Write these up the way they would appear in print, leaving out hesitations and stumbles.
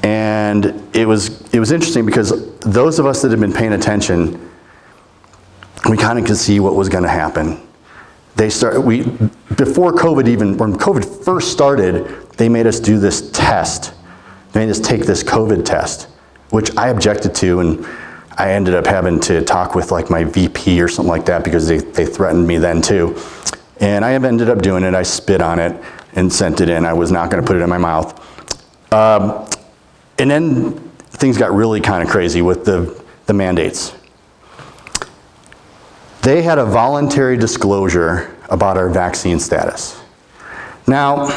And it was interesting because those of us that had been paying attention, we kind of could see what was going to happen. Before COVID even, when COVID first started, they made us do this test. They made us take this COVID test, which I objected to, and I ended up having to talk with like my VP or something like that because they threatened me then too. And I ended up doing it. I spit on it and sent it in. I was not going to put it in my mouth. And then things got really kind of crazy with the mandates. They had a voluntary disclosure about our vaccine status. Now,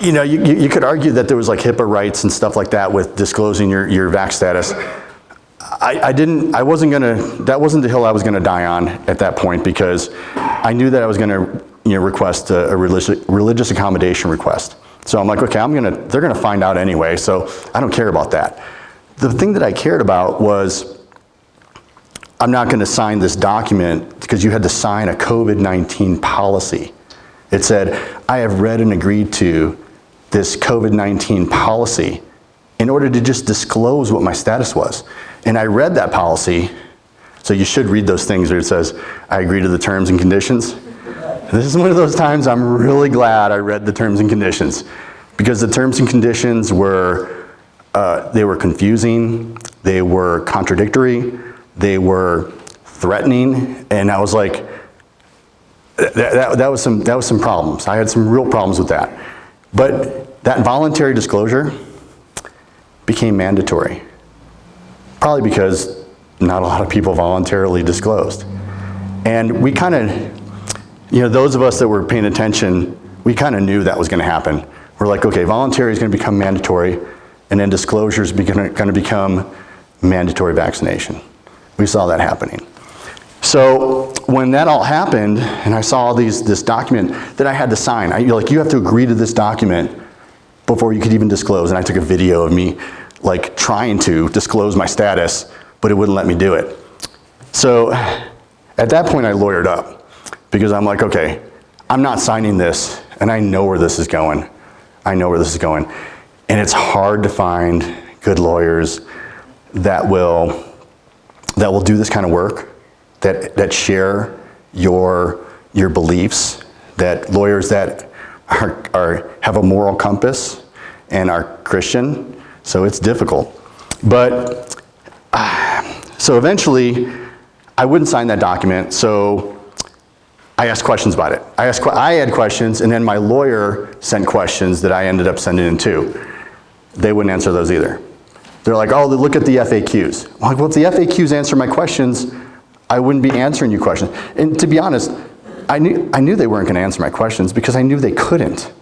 you know, you could argue that there was like HIPAA rights and stuff like that with disclosing your vax status. That wasn't the hill I was gonna die on at that point, because I knew that I was gonna request a religious accommodation request. So I'm like, okay, they're gonna find out anyway, so I don't care about that. The thing that I cared about was, I'm not gonna sign this document because you had to sign a COVID-19 policy. It said, I have read and agreed to this COVID-19 policy in order to just disclose what my status was. And I read that policy, so you should read those things where it says, I agree to the terms and conditions. This is one of those times I'm really glad I read the terms and conditions, because the terms and conditions were, they were confusing, they were contradictory, they were threatening, and I was like, that was some problems. I had some real problems with that. But that voluntary disclosure became mandatory. Probably because not a lot of people voluntarily disclosed. And we kind of, those of us that were paying attention, we kind of knew that was going to happen. We're like, okay, voluntary is going to become mandatory, and then disclosure is going to become mandatory vaccination. We saw that happening. So when that all happened, and I saw this document that I had to sign, you have to agree to this document before you could even disclose. And I took a video of me like trying to disclose my status, but it wouldn't let me do it. So at that point I lawyered up, because I'm like, okay, I'm not signing this, and I know where this is going. I know where this is going. And it's hard to find good lawyers that will do this kind of work, that share your beliefs, that lawyers that have a moral compass and are Christian. So it's difficult. But so eventually I wouldn't sign that document, so I asked questions about it. I had questions, and then my lawyer sent questions that I ended up sending in too. They wouldn't answer those either. They're like, oh, look at the FAQs. I'm like, well, if the FAQs answer my questions, I wouldn't be answering you questions. And to be honest, I knew they weren't gonna answer my questions, because I knew they couldn't.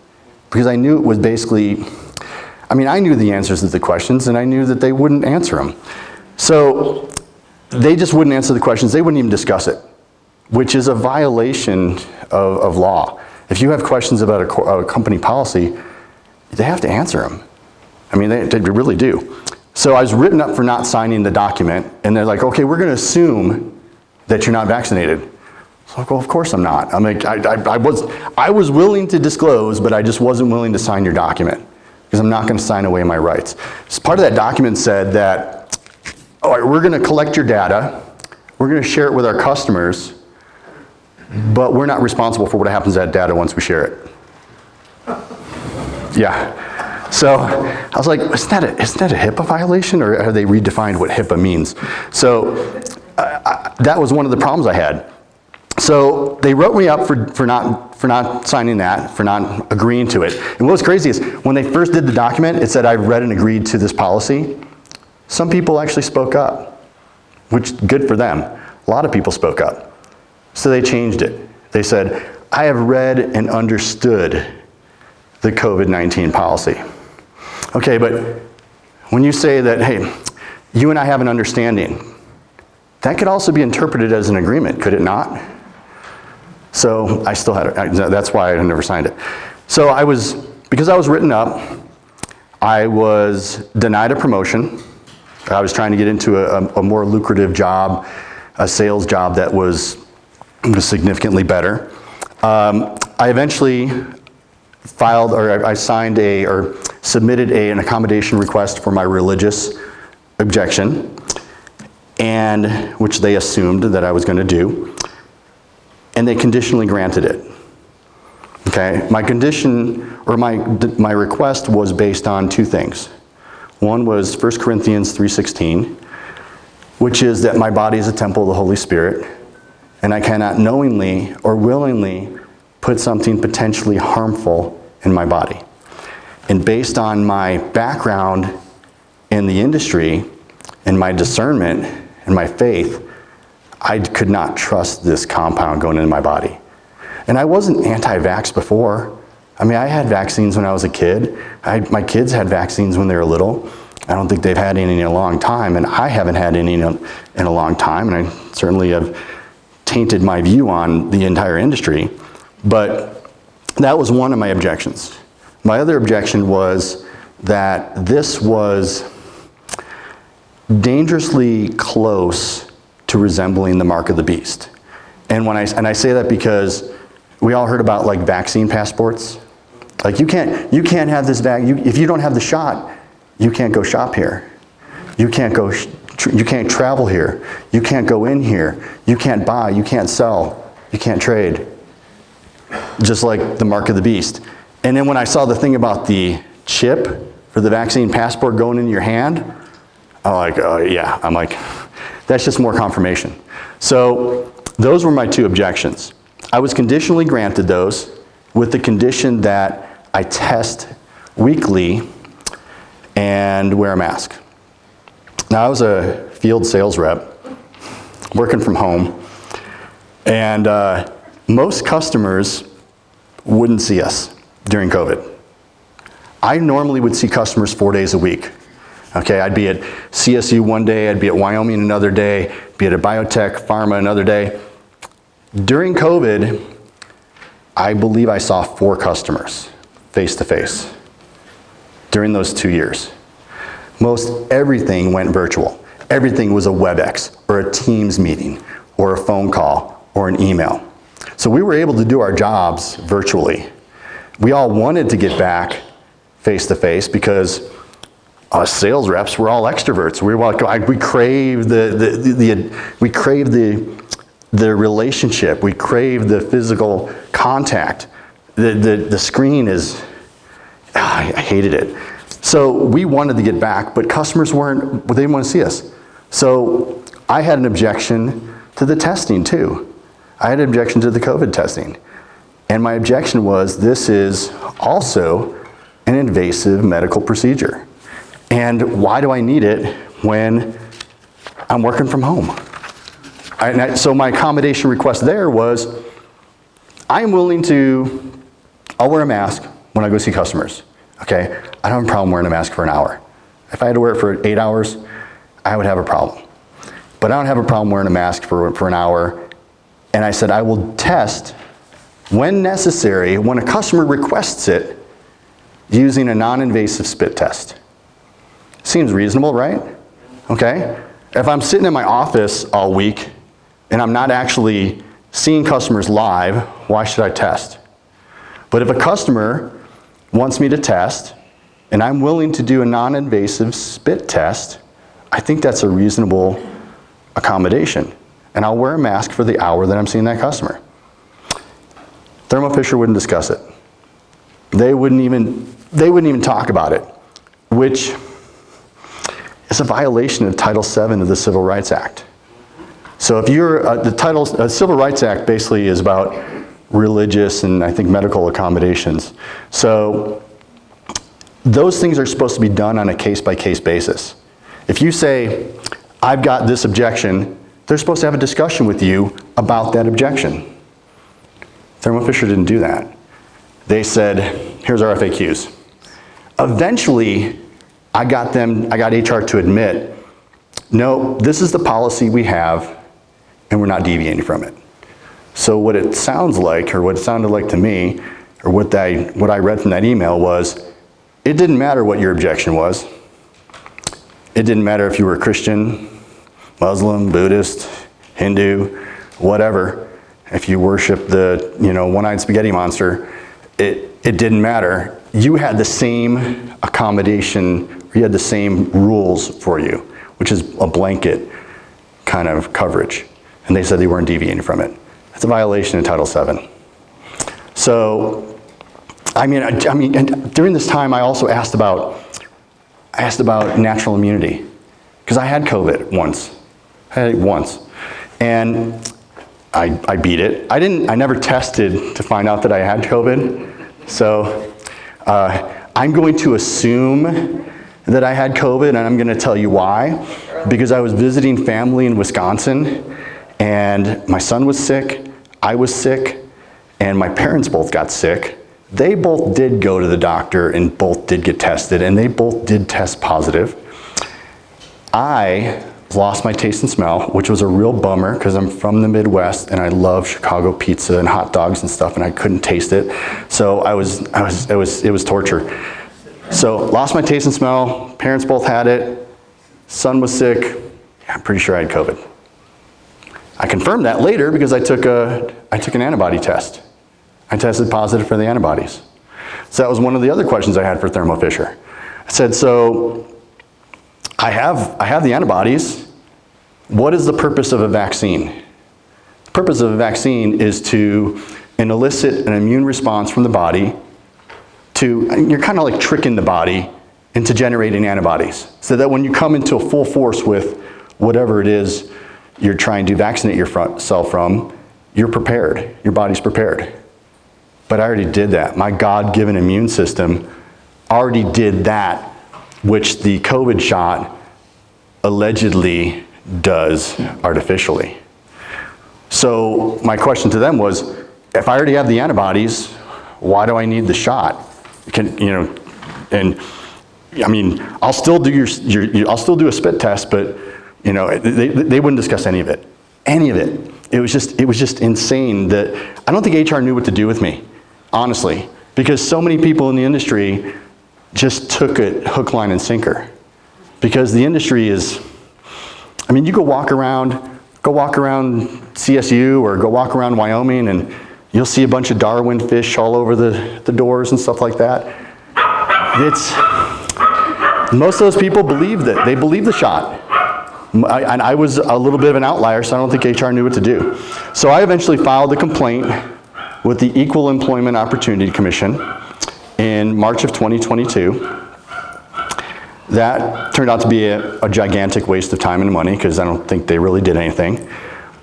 Because I knew it was basically, I knew the answers to the questions, and I knew that they wouldn't answer them. So they just wouldn't answer the questions. They wouldn't even discuss it, which is a violation of law. If you have questions about a company policy, they have to answer them. They really do. So I was written up for not signing the document, and they're like, okay, we're gonna assume that you're not vaccinated. So like, well, of course I'm not. I was willing to disclose, but I just wasn't willing to sign your document, because I'm not gonna sign away my rights. So part of that document said that, all right, we're gonna collect your data, we're gonna share it with our customers, but we're not responsible for what happens to that data once we share it. Yeah. So I was like, isn't that a HIPAA violation, or have they redefined what HIPAA means? So that was one of the problems I had. So they wrote me up for not signing that, for not agreeing to it. And what was crazy is, when they first did the document, it said I read and agreed to this policy. Some people actually spoke up, which good for them. A lot of people spoke up. So they changed it. They said, I have read and understood the COVID-19 policy. Okay, but when you say that, hey, you and I have an understanding, that could also be interpreted as an agreement, could it not? So I still had that's why I never signed it. So because I was written up, I was denied a promotion. I was trying to get into a more lucrative job, a sales job that was significantly better. I eventually I signed or submitted an accommodation request for my religious objection, and which they assumed that I was going to do, and they conditionally granted it. Okay, my condition or my request was based on two things. One was 1 Corinthians 3:16, which is that my body is a temple of the Holy Spirit, and I cannot knowingly or willingly put something potentially harmful in my body. And based on my background in the industry and my discernment and my faith, I could not trust this compound going into my body. And I wasn't anti-vax before. I mean, I had vaccines when I was a kid. My kids had vaccines when they were little. I don't think they've had any in a long time, and I haven't had any in a long time, and I certainly have tainted my view on the entire industry. But that was one of my objections. My other objection was that this was dangerously close to resembling the mark of the beast. And I say that because we all heard about like vaccine passports. Like you can't have this if you don't have the shot, you can't go shop here. You can't travel here. You can't go in here. You can't buy, you can't sell, you can't trade. Just like the mark of the beast. And then when I saw the thing about the chip for the vaccine passport going in your hand, I'm like, oh yeah, that's just more confirmation. So those were my two objections. I was conditionally granted those with the condition that I test weekly and wear a mask. Now I was a field sales rep working from home, and most customers wouldn't see us during COVID. I normally would see customers 4 days a week. Okay, I'd be at CSU one day, I'd be at Wyoming another day, be at a biotech, pharma another day. During COVID, I believe I saw 4 customers face to face during those 2 years. Most everything went virtual. Everything was a WebEx or a Teams meeting or a phone call or an email. So we were able to do our jobs virtually. We all wanted to get back face to face because us sales reps were all extroverts. We crave the relationship. We crave the physical contact. The screen is, I hated it. So we wanted to get back, but customers they didn't want to see us. So I had an objection to the testing too. I had an objection to the COVID testing. And my objection was, this is also an invasive medical procedure. And why do I need it when I'm working from home? So my accommodation request there was, I'm willing to, I'll wear a mask when I go see customers. Okay, I don't have a problem wearing a mask for an hour. If I had to wear it for 8 hours, I would have a problem. But I don't have a problem wearing a mask for an hour. And I said, I will test when necessary, when a customer requests it, using a non-invasive spit test. Seems reasonable, right? Okay. If I'm sitting in my office all week and I'm not actually seeing customers live, why should I test? But if a customer wants me to test and I'm willing to do a non-invasive spit test, I think that's a reasonable accommodation. And I'll wear a mask for the hour that I'm seeing that customer. Thermo Fisher wouldn't discuss it. They wouldn't even talk about it, which is a violation of Title VII of the Civil Rights Act. So if you're, the Civil Rights Act basically is about religious and I think medical accommodations. So those things are supposed to be done on a case-by-case basis. If you say, I've got this objection, they're supposed to have a discussion with you about that objection. Thermo Fisher didn't do that. They said, here's our FAQs. Eventually, I got HR to admit, no, this is the policy we have, and we're not deviating from it. So what it sounds like, or what it sounded like to me, or what I read from that email was, it didn't matter what your objection was. It didn't matter if you were a Christian, Muslim, Buddhist, Hindu, whatever. If you worship the one-eyed spaghetti monster, it it didn't matter. You had the same accommodation, or you had the same rules for you, which is a blanket kind of coverage. And they said they weren't deviating from it. That's a violation of Title VII. So, and during this time, I also asked about natural immunity, because I had COVID once. I had it once, and I beat it. I never tested to find out that I had COVID. So I'm going to assume that I had COVID, and I'm going to tell you why. Because I was visiting family in Wisconsin, and my son was sick, I was sick, and my parents both got sick. They both did go to the doctor and both did get tested, and they both did test positive. I lost my taste and smell, which was a real bummer because I'm from the Midwest and I love Chicago pizza and hot dogs and stuff, and I couldn't taste it. So it was torture. So lost my taste and smell, parents both had it, son was sick, I'm pretty sure I had COVID. I confirmed that later because I took an antibody test. I tested positive for the antibodies. So that was one of the other questions I had for Thermo Fisher. I said, so I have the antibodies. What is the purpose of a vaccine? The purpose of a vaccine is to elicit an immune response from the body you're kind of like tricking the body into generating antibodies, so that when you come into a full force with whatever it is you're trying to vaccinate yourself from, you're prepared, your body's prepared. But I already did that. My God-given immune system already did that, which the COVID shot allegedly does artificially. So my question to them was, if I already have the antibodies, why do I need the shot? I'll still do I'll still do a spit test, but they wouldn't discuss any of it. It was just insane that I don't think HR knew what to do with me, honestly, because so many people in the industry just took it hook, line, and sinker. Because the industry is, you go walk around CSU or go walk around Wyoming and you'll see a bunch of Darwin fish all over the doors and stuff like that. Most of those people believed it. They believed the shot. And I was a little bit of an outlier, so I don't think HR knew what to do. So I eventually filed a complaint with the Equal Employment Opportunity Commission in March of 2022. That turned out to be a gigantic waste of time and money because I don't think they really did anything.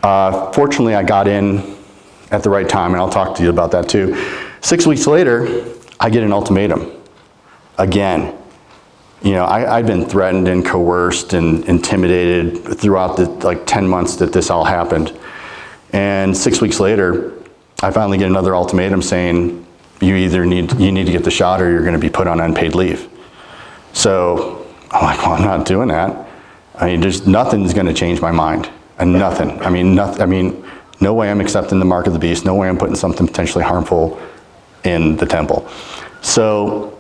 Fortunately, I got in at the right time, and I'll talk to you about that too. 6 weeks later, I get an ultimatum. Again, I'd been threatened and coerced and intimidated throughout the 10 months that this all happened. And 6 weeks later, I finally get another ultimatum saying, you need to get the shot or you're going to be put on unpaid leave. So I'm like, well, I'm not doing that. Nothing's going to change my mind. And nothing. No way I'm accepting the mark of the beast. No way I'm putting something potentially harmful in the temple. So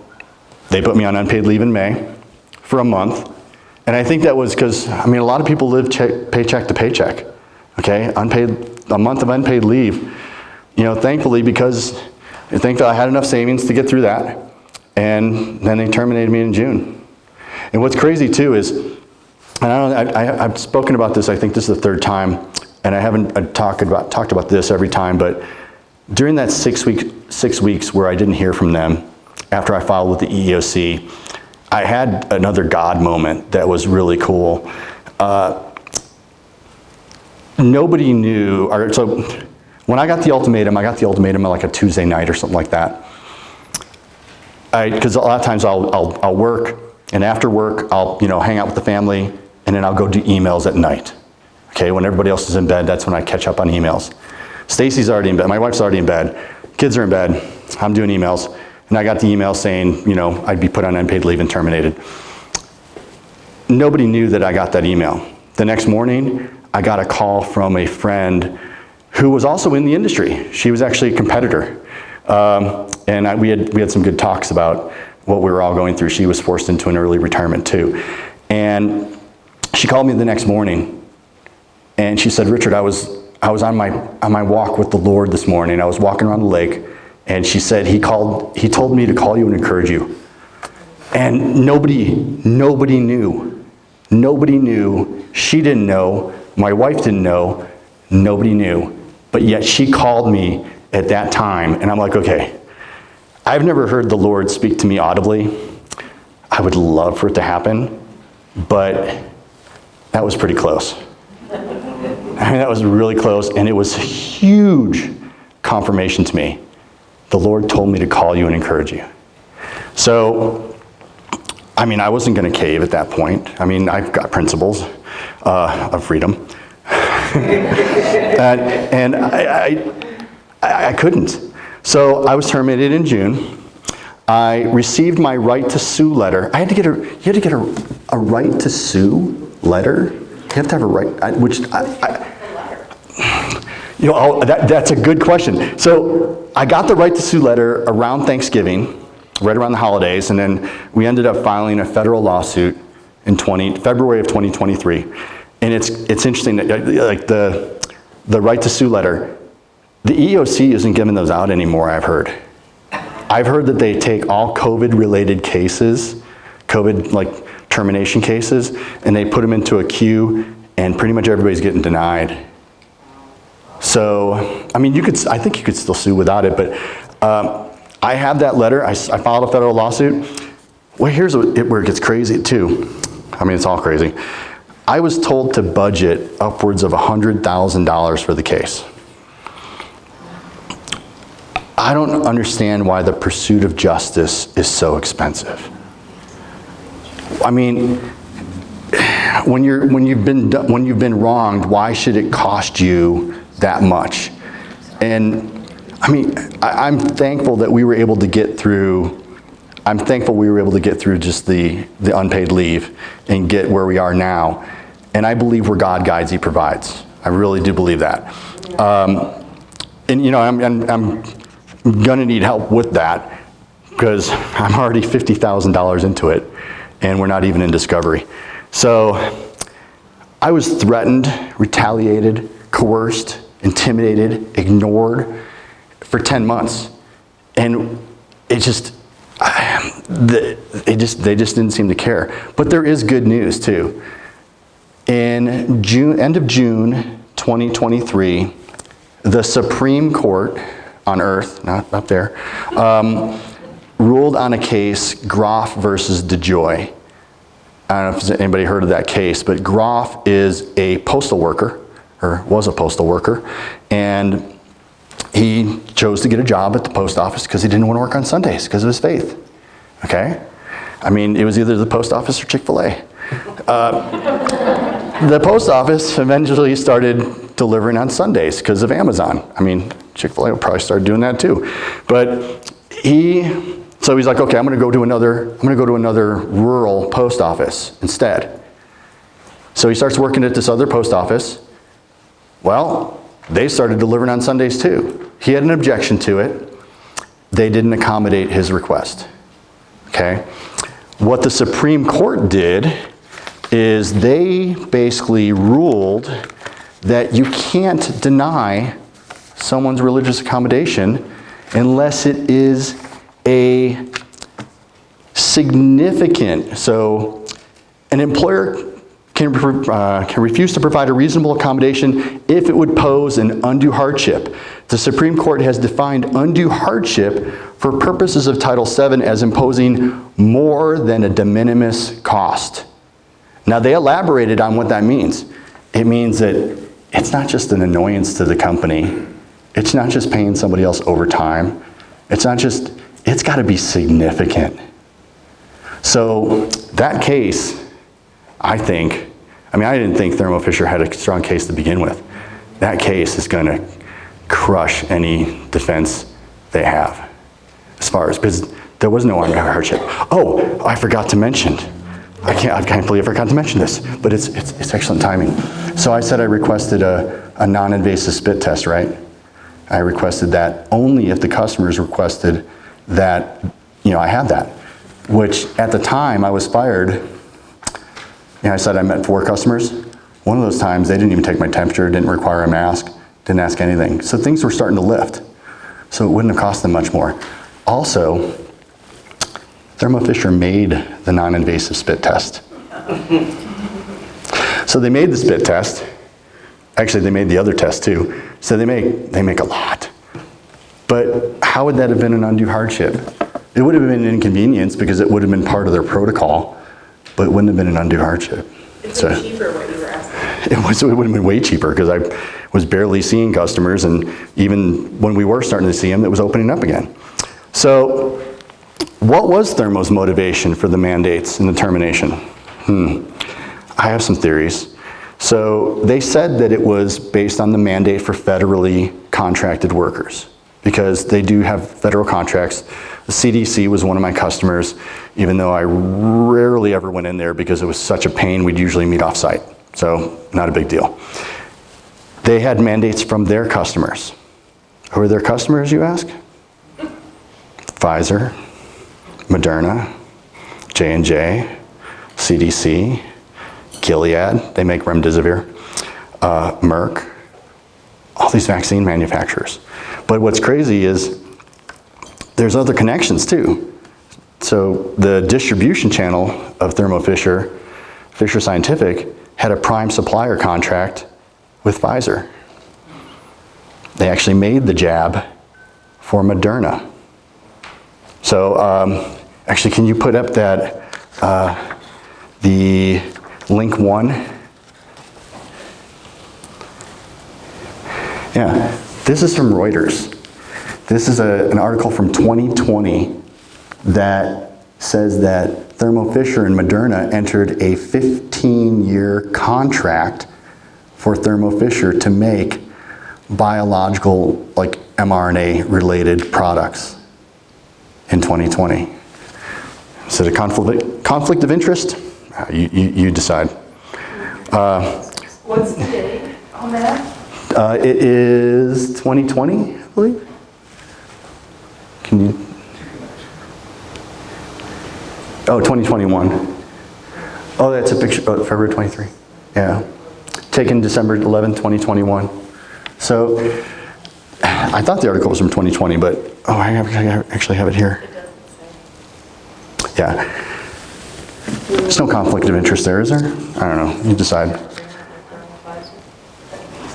they put me on unpaid leave in May for a month. And I think that was because, a lot of people live paycheck to paycheck. Okay, a month of unpaid leave. Thankfully I had enough savings to get through that. And then they terminated me in June. And what's crazy too is, and I've spoken about this, I think this is the third time, and I haven't talked about this every time, but during that 6 weeks where I didn't hear from them, after I filed with the EEOC, I had another God moment that was really cool. Nobody knew, so when I got the ultimatum on like a Tuesday night or something like that. Because a lot of times I'll work, and after work I'll hang out with the family, and then I'll go do emails at night. Okay, when everybody else is in bed, that's when I catch up on emails. Stacy's already in bed, my wife's already in bed, kids are in bed, I'm doing emails, and I got the email saying, I'd be put on unpaid leave and terminated. Nobody knew that I got that email. The next morning, I got a call from a friend who was also in the industry. She was actually a competitor. And we had some good talks about what we were all going through. She was forced into an early retirement too. And she called me the next morning and she said, Richard, I was on my walk with the Lord this morning. I was walking around the lake And she said, he told me to call you and encourage you. And nobody knew. Nobody knew. She didn't know. My wife didn't know. Nobody knew. But yet she called me at that time. And I'm like, okay, I've never heard the Lord speak to me audibly. I would love for it to happen, but that was pretty close. I mean, that was really close, and it was huge confirmation to me. The Lord told me to call you and encourage you. So, I mean, I wasn't going to cave at that point. I mean, I've got principles of freedom. and I couldn't. So I was terminated in June. I received my right to sue letter. You had to get a right to sue letter. You have to have a right, that's a good question. So I got the right to sue letter around Thanksgiving, right around the holidays, and then we ended up filing a federal lawsuit in February of 2023. And it's interesting that like the right to sue letter, the EEOC isn't giving those out anymore, I've heard. I've heard that they take all COVID-related cases, COVID like termination cases, and they put them into a queue, and pretty much everybody's getting denied. So, I mean, I think you could still sue without it, but I have that letter. I filed a federal lawsuit. Well, here's where it gets crazy too. I mean, it's all crazy. I was told to budget upwards of $100,000 for the case. I don't understand why the pursuit of justice is so expensive. I mean, when you've been wronged, why should it cost you that much? And I mean, I'm thankful that we were able to get through. I'm thankful we were able to get through just the unpaid leave and get where we are now. And I believe where God guides, He provides. I really do believe that. And you know, I'm gonna need help with that because I'm already $50,000 into it, and we're not even in discovery. So I was threatened, retaliated, coerced, intimidated, ignored for 10 months. And it just, they just didn't seem to care. But there is good news too. In end of June 2023, the Supreme Court on earth, not up there, ruled on a case, Groff versus DeJoy. I don't know if anybody heard of that case, but Groff is a postal worker, or was a postal worker, and he chose to get a job at the post office because he didn't want to work on Sundays because of his faith. Okay? I mean, it was either the post office or Chick-fil-A. The post office eventually started delivering on Sundays because of Amazon. I mean, Chick-fil-A will probably start doing that too. But so he's like, okay, I'm going to go to another rural post office instead. So he starts working at this other post office. Well, they started delivering on Sundays too. He had an objection to it. They didn't accommodate his request. Okay? What the Supreme Court did is they basically ruled that you can't deny someone's religious accommodation unless it is a significant, so an employer can refuse to provide a reasonable accommodation if it would pose an undue hardship. The Supreme Court has defined undue hardship for purposes of Title VII as imposing more than a de minimis cost. Now they elaborated on what that means. It means that it's not just an annoyance to the company. It's not just paying somebody else overtime. It's got to be significant. So that case, I didn't think Thermo Fisher had a strong case to begin with. That case is going to crush any defense they have because there was no undue hardship. Oh, I forgot to mention. I can't believe I forgot to mention this, but it's excellent timing. So I said I requested a non-invasive spit test, right? I requested that only if the customers requested that, I had that, which at the time I was fired. I said I met 4 customers. One of those times they didn't even take my temperature, didn't require a mask, didn't ask anything. So things were starting to lift. so it wouldn't have cost them much more. Also, Thermo Fisher made the non-invasive spit test. So they made the spit test. Actually, they made the other test too. So they make a lot. But how would that have been an undue hardship? It would have been an inconvenience because it would have been part of their protocol, but it wouldn't have been an undue hardship. It's cheaper what you were asking. It would have been way cheaper because I was barely seeing customers, and even when we were starting to see them, it was opening up again. So what was Thermo's motivation for the mandates and the termination? I have some theories. So they said that it was based on the mandate for federally contracted workers, because they do have federal contracts. The CDC was one of my customers, even though I rarely ever went in there because it was such a pain. We'd usually meet off-site, so not a big deal. They had mandates from their customers. Who are their customers, you ask? Pfizer, Moderna, J&J, CDC, Gilead, they make remdesivir, Merck, all these vaccine manufacturers. But what's crazy is there's other connections too. So the distribution channel of Thermo Fisher, Fisher Scientific, had a prime supplier contract with Pfizer. They actually made the jab for Moderna. So actually, can you put up that, the link 1? Yeah, this is from Reuters. This is an article from 2020 that says that Thermo Fisher and Moderna entered a 15-year contract for Thermo Fisher to make biological, like mRNA-related products in 2020. Is it a conflict of interest? You decide. What's the date on that? It is 2020, I believe. Can you? Oh, 2021. Oh, that's a picture. Oh, February 23. Yeah. Taken December 11, 2021. So I thought the article was from 2020, but I actually have it here. It doesn't say. Yeah. There's no conflict of interest there, is there? I don't know. You decide.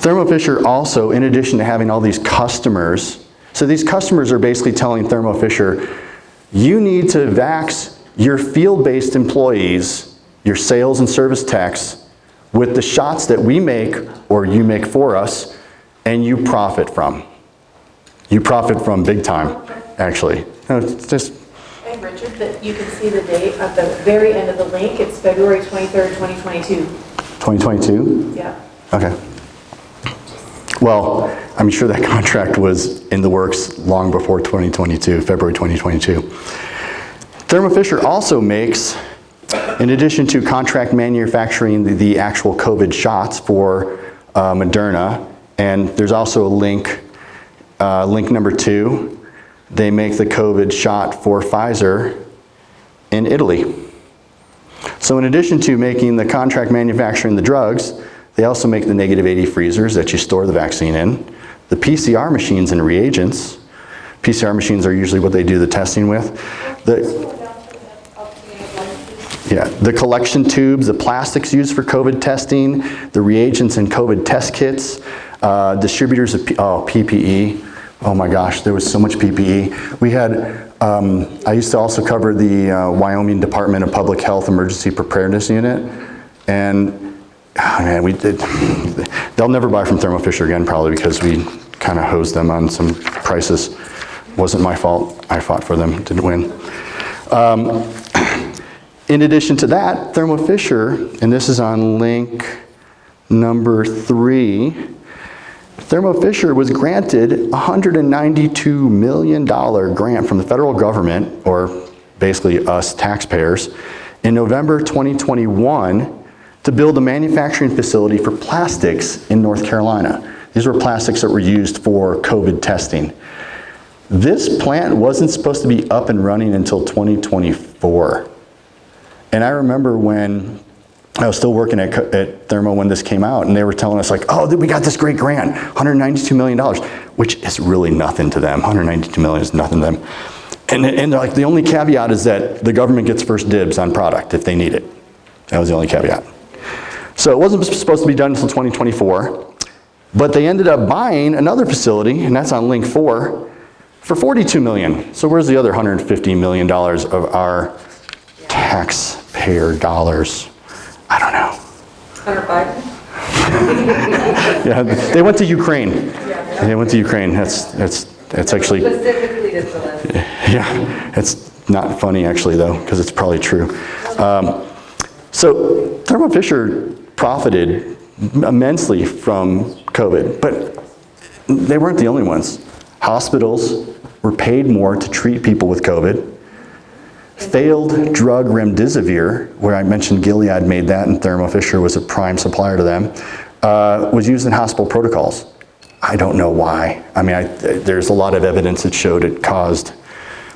Thermo Fisher also, in addition to having all these customers, so these customers are basically telling Thermo Fisher, you need to vax your field-based employees, your sales and service techs, with the shots that we make or you make for us, and you profit from. You profit from big time, actually. No, it's just. Hey, Richard, that you can see the date at the very end of the link. It's February 23rd, 2022. 2022? Yeah. Okay. Well, I'm sure that contract was in the works long before 2022, February 2022. Thermo Fisher also makes, in addition to contract manufacturing the actual COVID shots for Moderna, and there's also a link number 2, they make the COVID shot for Pfizer in Italy. So in addition to making the contract manufacturing the drugs, they also make the -80 freezers that you store the vaccine in, the PCR machines and reagents. PCR machines are usually what they do the testing with. The collection tubes, the plastics used for COVID testing, the reagents and COVID test kits, distributors of PPE. Oh my gosh, there was so much PPE. We had, I used to also cover the Wyoming Department of Public Health Emergency Preparedness Unit, and oh man, they'll never buy from Thermo Fisher again probably because we kind of hosed them on some prices. Wasn't my fault, I fought for them, didn't win. In addition to that, Thermo Fisher, and this is on link number 3, Thermo Fisher was granted a $192 million grant from the federal government, or basically us taxpayers, in November 2021 to build a manufacturing facility for plastics in North Carolina. These were plastics that were used for COVID testing. This plant wasn't supposed to be up and running until 2024. And I remember when I was still working at Thermo when this came out, and they were telling us like, oh, we got this great grant, $192 million, which is really nothing to them. $192 million is nothing to them. And they're like, the only caveat is that the government gets first dibs on product if they need it. That was the only caveat. So it wasn't supposed to be done until 2024, but they ended up buying another facility, and that's on Link 4, for $42 million. So where's the other $150 million of our taxpayer dollars? I don't know. Hunter Biden? Yeah, they went to Ukraine. They went to Ukraine. That's actually, Specifically to Zelensky. yeah, it's not funny actually though, because it's probably true. So Thermo Fisher profited immensely from COVID, but they weren't the only ones. Hospitals were paid more to treat people with COVID. Failed drug remdesivir, where I mentioned Gilead made that and Thermo Fisher was a prime supplier to them, was used in hospital protocols. I don't know why. I mean, there's a lot of evidence that showed it caused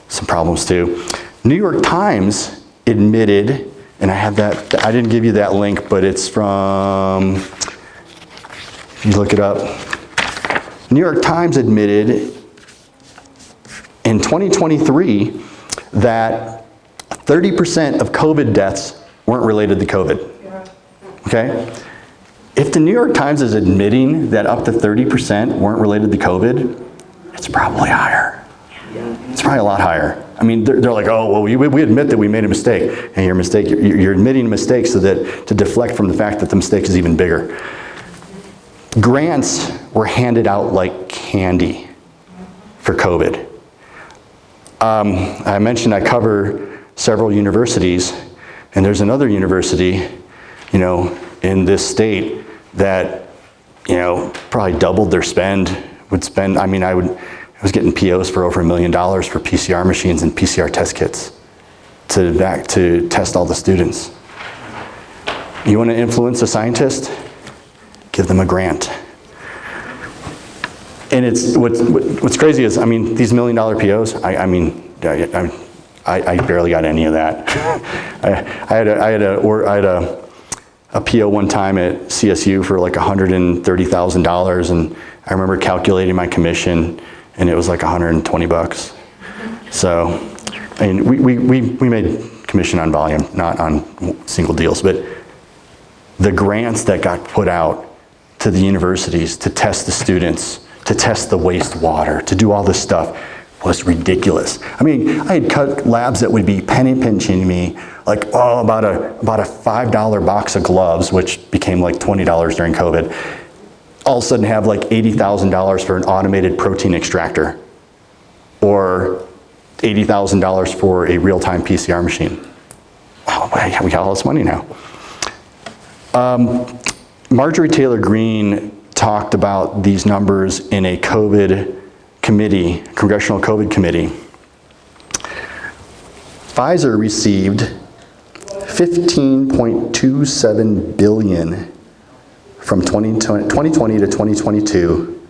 some problems too. New York Times admitted, and I have that, I didn't give you that link, but it's from, if you look it up, New York Times admitted in 2023 that 30% of COVID deaths weren't related to COVID, okay? If the New York Times is admitting that up to 30% weren't related to COVID, it's probably higher. It's probably a lot higher. I mean, they're like, oh, well, we admit that we made a mistake. And you're admitting a mistake so that to deflect from the fact that the mistake is even bigger. Grants were handed out like candy for COVID. I mentioned I cover several universities, and there's another university, in this state that, probably doubled their spend, would spend, I was getting POs for over $1 million for PCR machines and PCR test kits to test all the students. You want to influence a scientist? Give them a grant. And it's what's crazy is, these $1 million POs, I barely got any of that. I had a PO one time at CSU for like $130,000, and I remember calculating my commission, and it was like $120. So, we made commission on volume, not on single deals, but the grants that got put out to the universities to test the students, to test the wastewater, to do all this stuff was ridiculous. I had cut labs that would be penny pinching me, like, about a $5 box of gloves, which became like $20 during COVID. All of a sudden have like $80,000 for an automated protein extractor, or $80,000 for a real-time PCR machine. Wow, we got all this money now. Marjorie Taylor Greene talked about these numbers in a COVID committee, congressional COVID committee. Pfizer received $15.27 billion from 2020 to 2022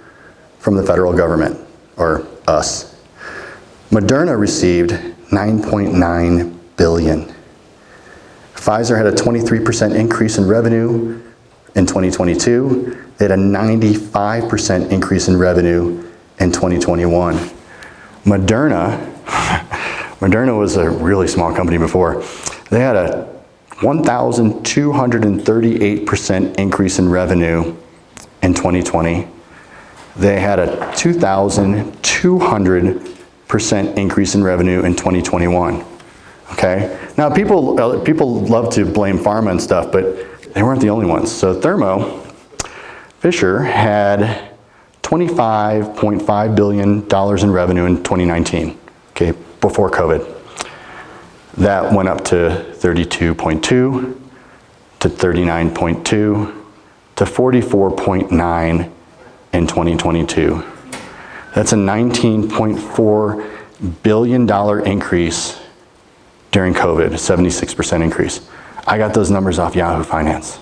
from the federal government, or us. Moderna received $9.9 billion. Pfizer had a 23% increase in revenue in 2022. They had a 95% increase in revenue in 2021. Moderna was a really small company before. They had a 1,238% increase in revenue in 2020. They had a 2,200% increase in revenue in 2021. Okay? Now people love to blame pharma and stuff, but they weren't the only ones. So Thermo Fisher had $25.5 billion in revenue in 2019, okay, before COVID. That went up to 32.2, to 39.2, to 44.9 in 2022. That's a $19.4 billion increase during COVID, a 76% increase. I got those numbers off Yahoo Finance.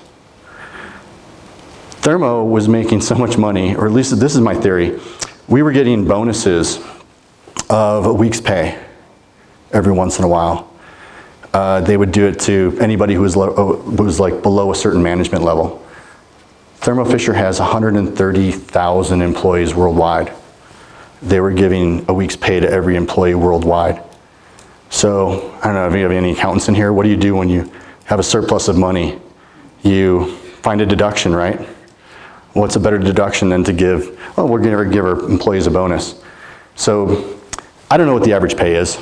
Thermo was making so much money, or at least this is my theory, we were getting bonuses of a week's pay every once in a while. They would do it to anybody who was like below a certain management level. Thermo Fisher has 130,000 employees worldwide. They were giving a week's pay to every employee worldwide. So, I don't know if you have any accountants in here. What do you do when you have a surplus of money? You find a deduction, right? What's a better deduction than to give, well, we're going to give our employees a bonus. So, I don't know what the average pay is.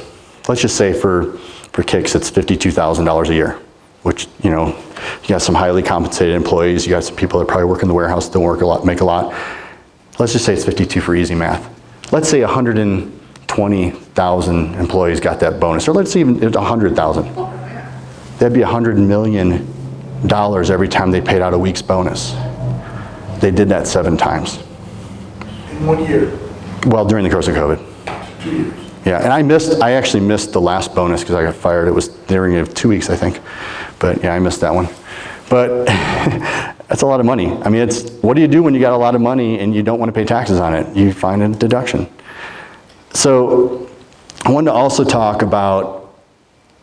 Let's just say for kicks, it's $52,000 a year, which, you know, you got some highly compensated employees, you got some people that probably work in the warehouse, don't work a lot, make a lot. Let's just say it's 52 for easy math. Let's say 120,000 employees got that bonus, or let's say even 100,000. That'd be $100 million every time they paid out a week's bonus. They did that 7 times. In 1 year, Well, during the course of COVID. 2 years. Yeah, and I actually missed the last bonus because I got fired. It was during 2 weeks, I think. But yeah, I missed that one. But that's a lot of money. I mean, what do you do when you got a lot of money and you don't want to pay taxes on it? You find a deduction. So I wanted to also talk about,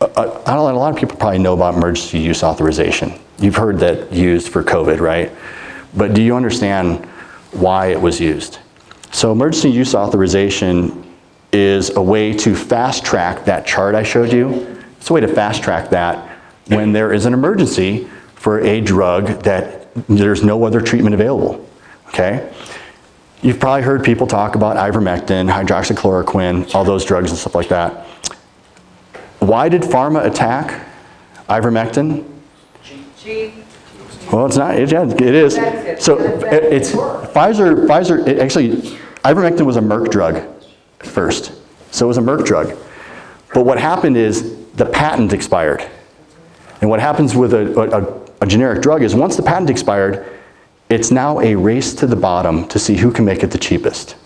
a lot of people probably know about emergency use authorization. You've heard that used for COVID, right? But do you understand why it was used? So emergency use authorization is a way to fast track that chart I showed you. It's a way to fast track that when there is an emergency for a drug that there's no other treatment available, okay? You've probably heard people talk about ivermectin, hydroxychloroquine, all those drugs and stuff like that. Why did pharma attack ivermectin? Well, it's not, it is. So it's Pfizer, ivermectin was a Merck drug first. So it was a Merck drug. But what happened is the patent expired. And what happens with a generic drug is once the patent expired, it's now a race to the bottom to see who can make it the cheapest.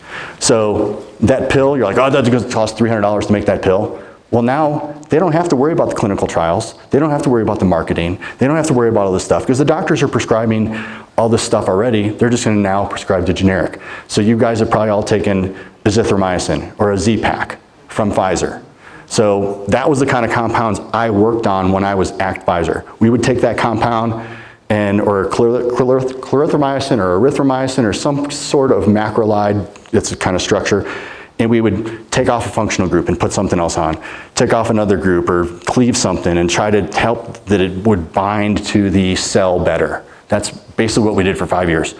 So that pill, you're like, oh, that's going to cost $300 to make that pill. Well, now they don't have to worry about the clinical trials. They don't have to worry about the marketing. They don't have to worry about all this stuff because the doctors are prescribing all this stuff already. They're just going to now prescribe the generic. So you guys have probably all taken azithromycin or a Z-Pak from Pfizer. So that was the kind of compounds I worked on when I was at Pfizer. We would take that compound or clarithromycin or erythromycin or some sort of macrolide, it's a kind of structure, and we would take off a functional group and put something else on, take off another group or cleave something and try to help that it would bind to the cell better. That's basically what we did for 5 years.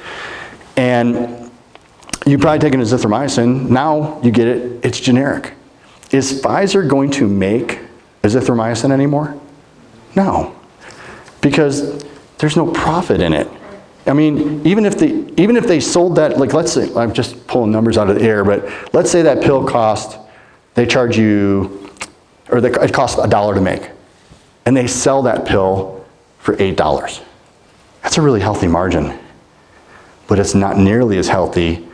And you've probably taken azithromycin, now you get it, it's generic. Is Pfizer going to make azithromycin anymore? No, because there's no profit in it. I mean, even if they sold that, like let's say, I'm just pulling numbers out of the air, but let's say that pill they charge you, or it costs $1 to make, and they sell that pill for $8. That's a really healthy margin, but it's not nearly as healthy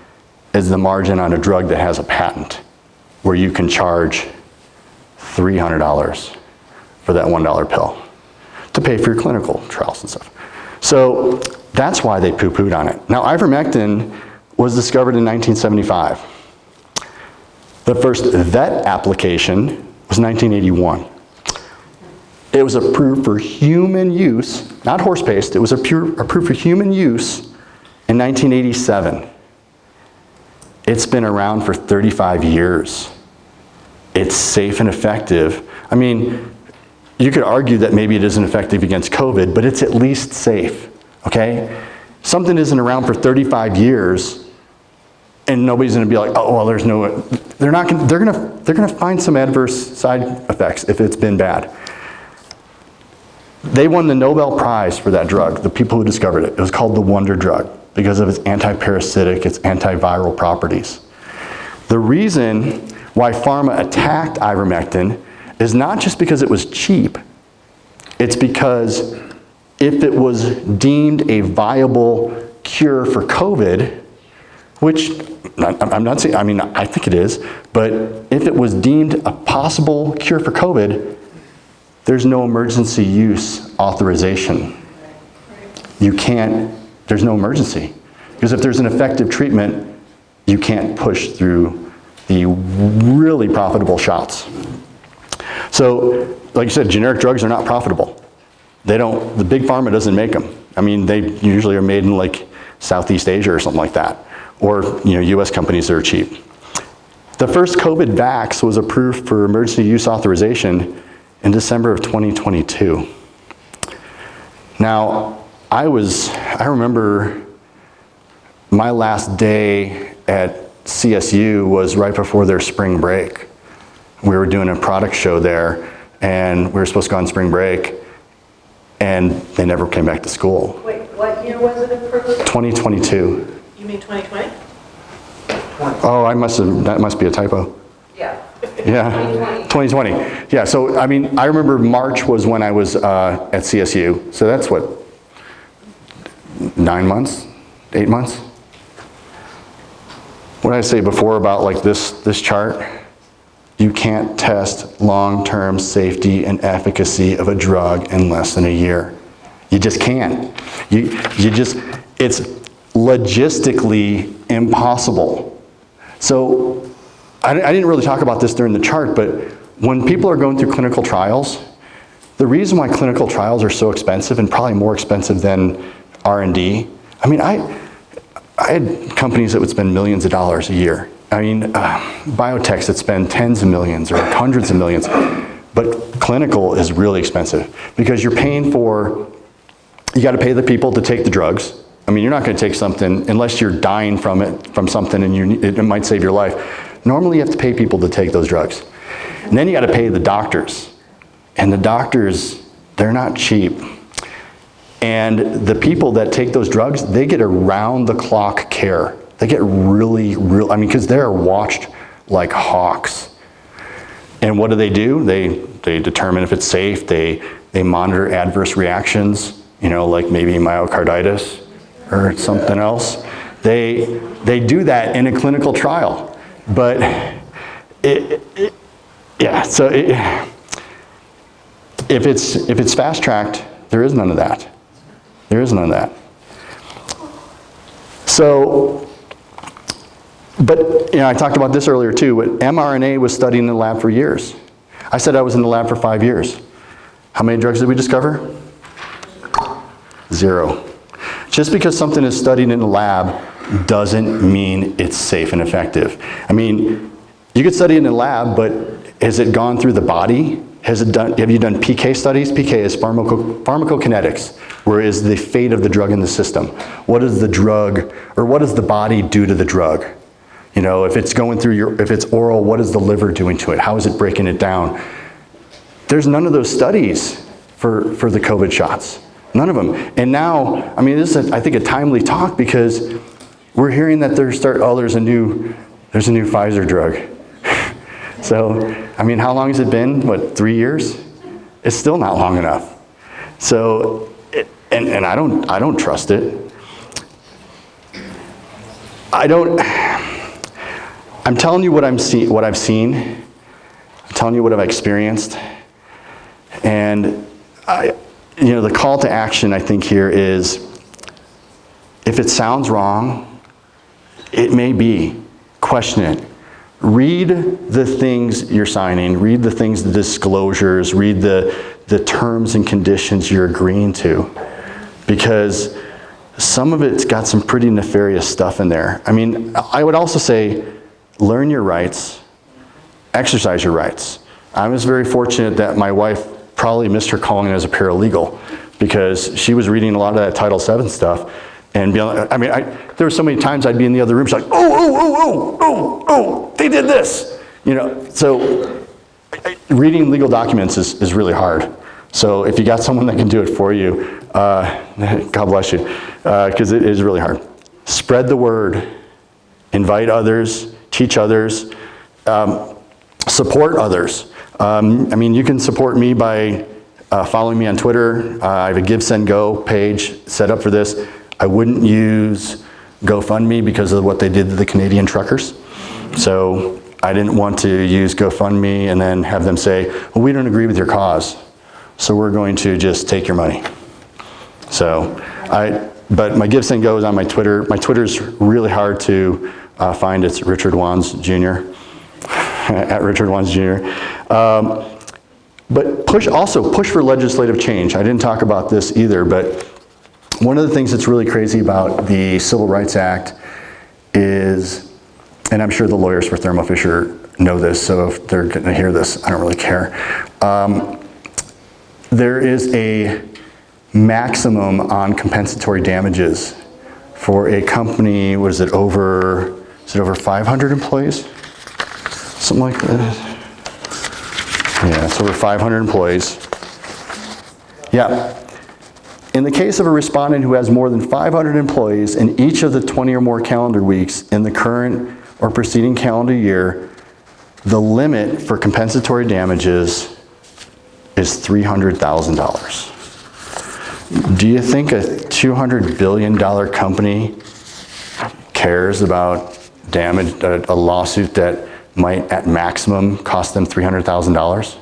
as the margin on a drug that has a patent, where you can charge $300 for that $1 pill to pay for your clinical trials and stuff. So that's why they poo-pooed on it. Now, ivermectin was discovered in 1975. The first vet application was 1981. It was approved for human use, not horse paste, it was approved for human use in 1987. It's been around for 35 years. It's safe and effective. I mean, you could argue that maybe it isn't effective against COVID, but it's at least safe, okay? Something isn't around for 35 years and nobody's gonna be like, oh, well, there's no, they're gonna find some adverse side effects if it's been bad. They won the Nobel Prize for that drug, the people who discovered it. It was called the wonder drug because of its anti-parasitic, its antiviral properties. The reason why pharma attacked ivermectin is not just because it was cheap, it's because if it was deemed a viable cure for COVID, which I'm not saying, I mean, I think it is, but if it was deemed a possible cure for COVID, there's no emergency use authorization. There's no emergency. Because if there's an effective treatment, you can't push through the really profitable shots. So like you said, generic drugs are not profitable. The big pharma doesn't make them. I mean, they usually are made in like Southeast Asia or something like that, or US companies that are cheap. The first COVID vax was approved for emergency use authorization in December of 2022. Now, I remember my last day at CSU was right before their spring break. We were doing a product show there, and we were supposed to go on spring break, and they never came back to school. Wait, what year was it approved? 2022. You mean 2020? Oh, that must be a typo. Yeah. Yeah, 2020. Yeah, so I mean, I remember March was when I was at CSU, so that's what, 9 months, 8 months? What did I say before about like this chart? You can't test long-term safety and efficacy of a drug in less than a year. You just can't. It's logistically impossible. So I didn't really talk about this during the chart, but when people are going through clinical trials, the reason why clinical trials are so expensive, and probably more expensive than R&D, I mean, I had companies that would spend millions of dollars a year. I mean, biotechs that spend tens of millions or hundreds of millions. But clinical is really expensive because you're paying for, you got to pay the people to take the drugs. I mean, you're not going to take something unless you're dying from something and it might save your life. Normally, you have to pay people to take those drugs. And then you got to pay the doctors. And the doctors, they're not cheap. And the people that take those drugs, they get around-the-clock care. They get really, I mean, because they're watched like hawks. And what do? They determine if it's safe. They monitor adverse reactions, like maybe myocarditis or something else. They do that in a clinical trial. But if it's fast-tracked, there is none of that. There is none of that. So, but I talked about this earlier too, but mRNA was studied in the lab for years. I said I was in the lab for 5 years. How many drugs did we discover? 0. Just because something is studied in the lab doesn't mean it's safe and effective. I mean, you could study it in the lab, but has it gone through the body? Have you done PK studies? PK is pharmacokinetics, where is the fate of the drug in the system. What does the drug, or what does the body do to the drug? If it's going through if it's oral, what is the liver doing to it? How is it breaking it down? There's none of those studies for the COVID shots. None of them. And now, I mean, this is, I think, a timely talk because we're hearing that there's a new Pfizer drug. So, I mean, how long has it been? What, 3 years? It's still not long enough. So, and I don't trust it. I'm telling you what I've seen. I'm telling you what I've experienced. And the call to action, I think, here is, if it sounds wrong, it may be. Question it. Read the things you're signing. Read the things, the disclosures. Read the terms and conditions you're agreeing to. Because some of it's got some pretty nefarious stuff in there. I mean, I would also say, learn your rights. Exercise your rights. I was very fortunate that my wife probably missed her calling as a paralegal because she was reading a lot of that Title VII stuff. And there were so many times I'd be in the other room, she's like, oh, they did this. So reading legal documents is really hard. So if you got someone that can do it for you, God bless you, because it is really hard. Spread the word, invite others, teach others, support others. You can support me by following me on Twitter. I have a Give, Send, Go page set up for this. I wouldn't use GoFundMe because of what they did to the Canadian truckers. So I didn't want to use GoFundMe and then have them say, well, we don't agree with your cause, so we're going to just take your money. But my Give, Send, Go is on my Twitter. My Twitter's really hard to find. It's Richard Wands Jr. at Richard Wands Jr. But push for legislative change. I didn't talk about this either, but one of the things that's really crazy about the Civil Rights Act is, and I'm sure the lawyers for Thermo Fisher know this, so if they're going to hear this, I don't really care. There is a maximum on compensatory damages for a company, what is it over 500 employees? Something like that. Yeah, it's over 500 employees. Yeah. In the case of a respondent who has more than 500 employees in each of the 20 or more calendar weeks in the current or preceding calendar year, the limit for compensatory damages is $300,000. Do you think a $200 billion company cares about damage, a lawsuit that might at maximum cost them $300,000?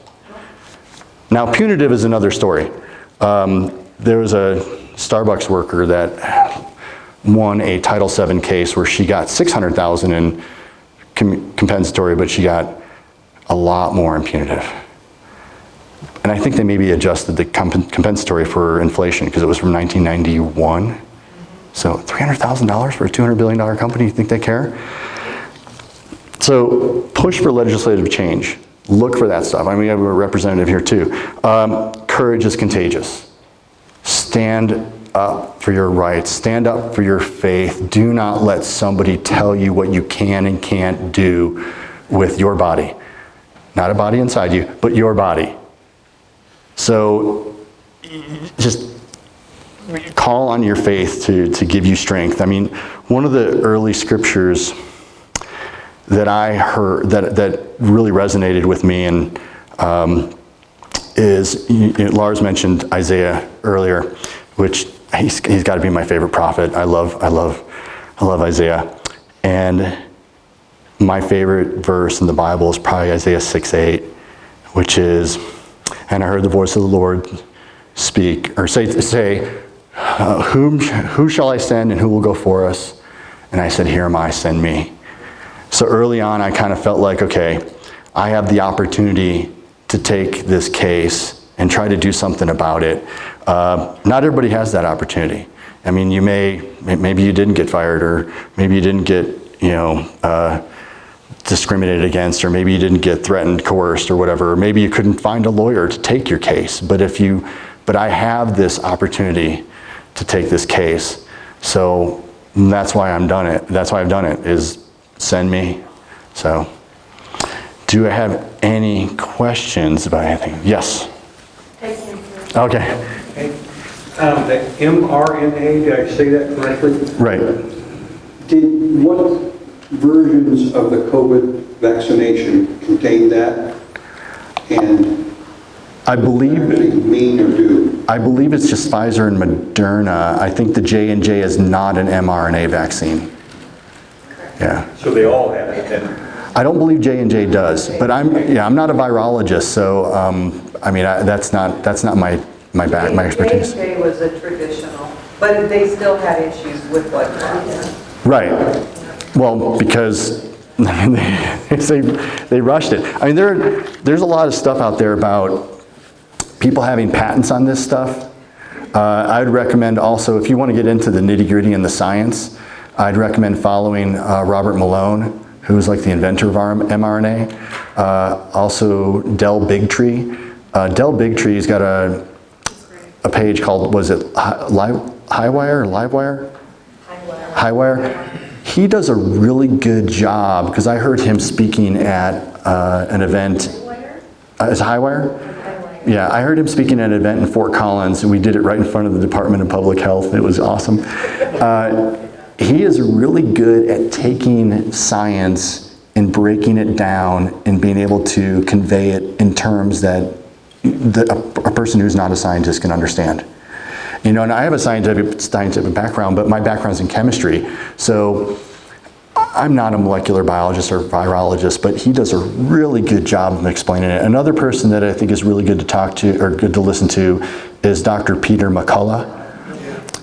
Now, punitive is another story. There was a Starbucks worker that won a Title VII case where she got $600,000 in compensatory, but she got a lot more in punitive. And I think they maybe adjusted the compensatory for inflation because it was from 1991. So $300,000 for a $200 billion company, you think they care? So push for legislative change. Look for that stuff. I mean, we have a representative here too. Courage is contagious. Stand up for your rights. Stand up for your faith. Do not let somebody tell you what you can and can't do with your body. Not a body inside you, but your body. So just call on your faith to give you strength. I mean, one of the early scriptures that I heard that really resonated with me and is, Lars mentioned Isaiah earlier, which he's got to be my favorite prophet. I love Isaiah. And my favorite verse in the Bible is probably Isaiah 6:8, which is, and I heard the voice of the Lord speak, or say, who shall I send and who will go for us? And I said, here am I, send me. So early on, I kind of felt like, okay, I have the opportunity to take this case and try to do something about it. Not everybody has that opportunity. I mean, maybe you didn't get fired, or maybe you didn't get, discriminated against, or maybe you didn't get threatened, coerced, or whatever. Or maybe you couldn't find a lawyer to take your case. But I have this opportunity to take this case. So that's why I've done it. That's why I've done it, is send me. So, do I have any questions about anything? Yes. Okay. The mRNA, did I say that correctly? Right. What versions of the COVID vaccination contain that? And I believe what does it mean or do? I believe it's just Pfizer and Moderna. I think the J&J is not an mRNA vaccine. Yeah. So they all have it then? I don't believe J&J does, but I'm not a virologist, so that's not my expertise. J&J was a traditional, but they still had issues with blood clots. Right. Well, because they rushed it. I mean, there's a lot of stuff out there about people having patents on this stuff. I would recommend also, if you want to get into the nitty-gritty and the science, I'd recommend following Robert Malone, who's like the inventor of mRNA. Also, Del Bigtree. Del Bigtree's got a page called, was it Highwire or Livewire? Highwire. He does a really good job, because I heard him speaking at an event. Is it Highwire? Yeah, I heard him speaking at an event in Fort Collins, and we did it right in front of the Department of Public Health. It was awesome. He is really good at taking science and breaking it down and being able to convey it in terms that a person who's not a scientist can understand. And I have a scientific background, but my background's in chemistry. So I'm not a molecular biologist or virologist, but he does a really good job of explaining it. Another person that I think is really good to talk to, or good to listen to, is Dr. Peter McCullough.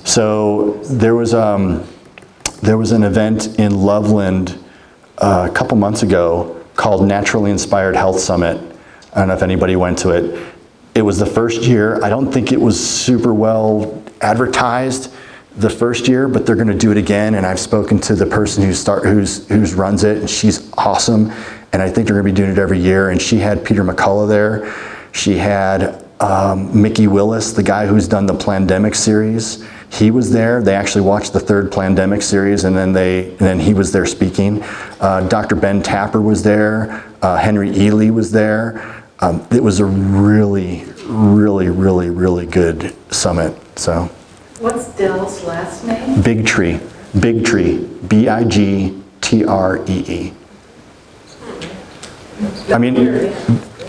So there was an event in Loveland a couple months ago called Naturally Inspired Health Summit. I don't know if anybody went to it. It was the first year. I don't think it was super well advertised the first year, but they're going to do it again. And I've spoken to the person who's runs it, and she's awesome. And I think they're going to be doing it every year. And she had Peter McCullough there. She had Mickey Willis, the guy who's done the Plandemic series. He was there. They actually watched the third Plandemic series, and then he was there speaking. Dr. Ben Tapper was there. Henry Ely was there. It was a really, really, really, really good summit. So, What's Dell's last name? Bigtree, Bigtree. I mean,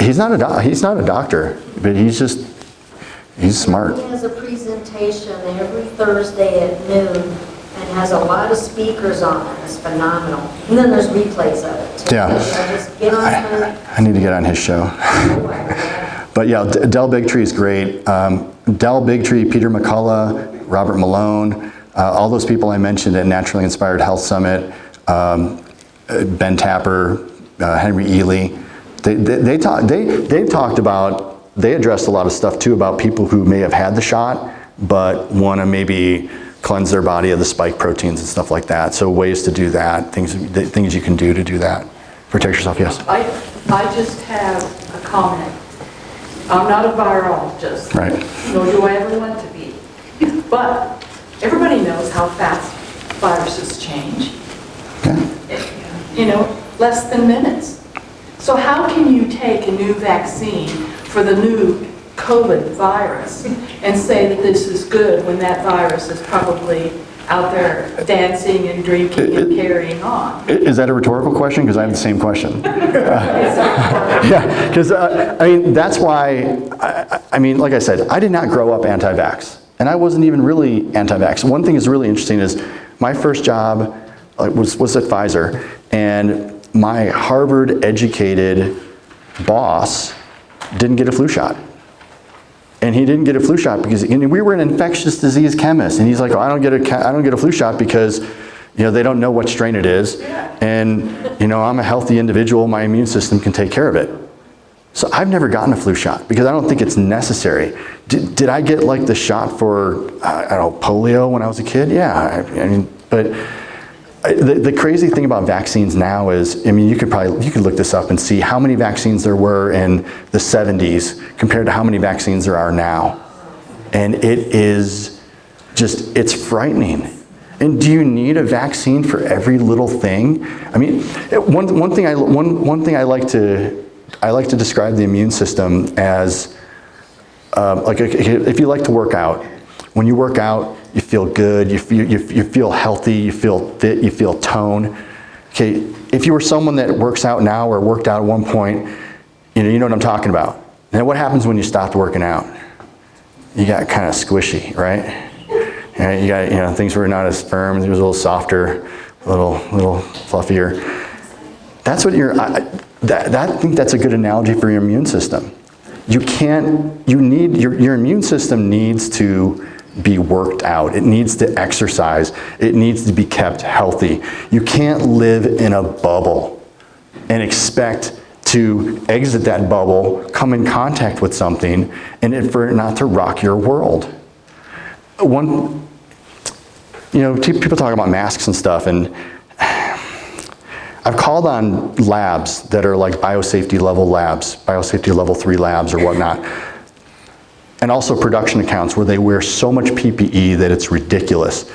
he's not a doctor, but he's smart. He has a presentation every Thursday at noon and has a lot of speakers on it. It's phenomenal. And then there's replays of it too. Yeah. So just get on there. I need to get on his show. But yeah, Del Bigtree is great. Del Bigtree, Peter McCullough, Robert Malone, all those people I mentioned at Naturally Inspired Health Summit, Ben Tapper, Henry Ely, they addressed a lot of stuff too about people who may have had the shot, but want to maybe cleanse their body of the spike proteins and stuff like that. So ways to do that, things you can do to do that. Protect yourself, yes? I just have a comment. I'm not a virologist. Right. Nor do I ever want to be. But everybody knows how fast viruses change. Okay. Less than minutes. So how can you take a new vaccine for the new COVID virus and say that this is good when that virus is probably out there dancing and drinking and carrying on? Is that a rhetorical question? Because I have the same question. Yeah, because I mean, that's why, I mean, like I said, I did not grow up anti-vax, and I wasn't even really anti-vax. One thing that's really interesting is my first job was at Pfizer, and my Harvard-educated boss didn't get a flu shot. And he didn't get a flu shot because we were an infectious disease chemist, and he's like, oh, I don't get a flu shot because they don't know what strain it is, and I'm a healthy individual. My immune system can take care of it. So I've never gotten a flu shot because I don't think it's necessary. Did I get like the shot for polio when I was a kid? Yeah, I mean, but the crazy thing about vaccines now is, I mean, you could look this up and see how many vaccines there were in the 70s compared to how many vaccines there are now. And it is just, it's frightening. And do you need a vaccine for every little thing? I mean, one thing I like to describe the immune system as, if you like to work out, when you work out, you feel good, you feel healthy, you feel fit, you feel tone. Okay, if you were someone that works out now or worked out at one point, you know what I'm talking about. Then what happens when you stopped working out? You got kind of squishy, right? And you got, things were not as firm, it was a little softer, a little fluffier. That's what I think that's a good analogy for your immune system. Your immune system needs to be worked out. It needs to exercise. It needs to be kept healthy. You can't live in a bubble and expect to exit that bubble, come in contact with something, and for it not to rock your world. People talk about masks and stuff, and I've called on labs that are like biosafety level labs, biosafety level 3 labs or whatnot, and also production accounts where they wear so much PPE that it's ridiculous.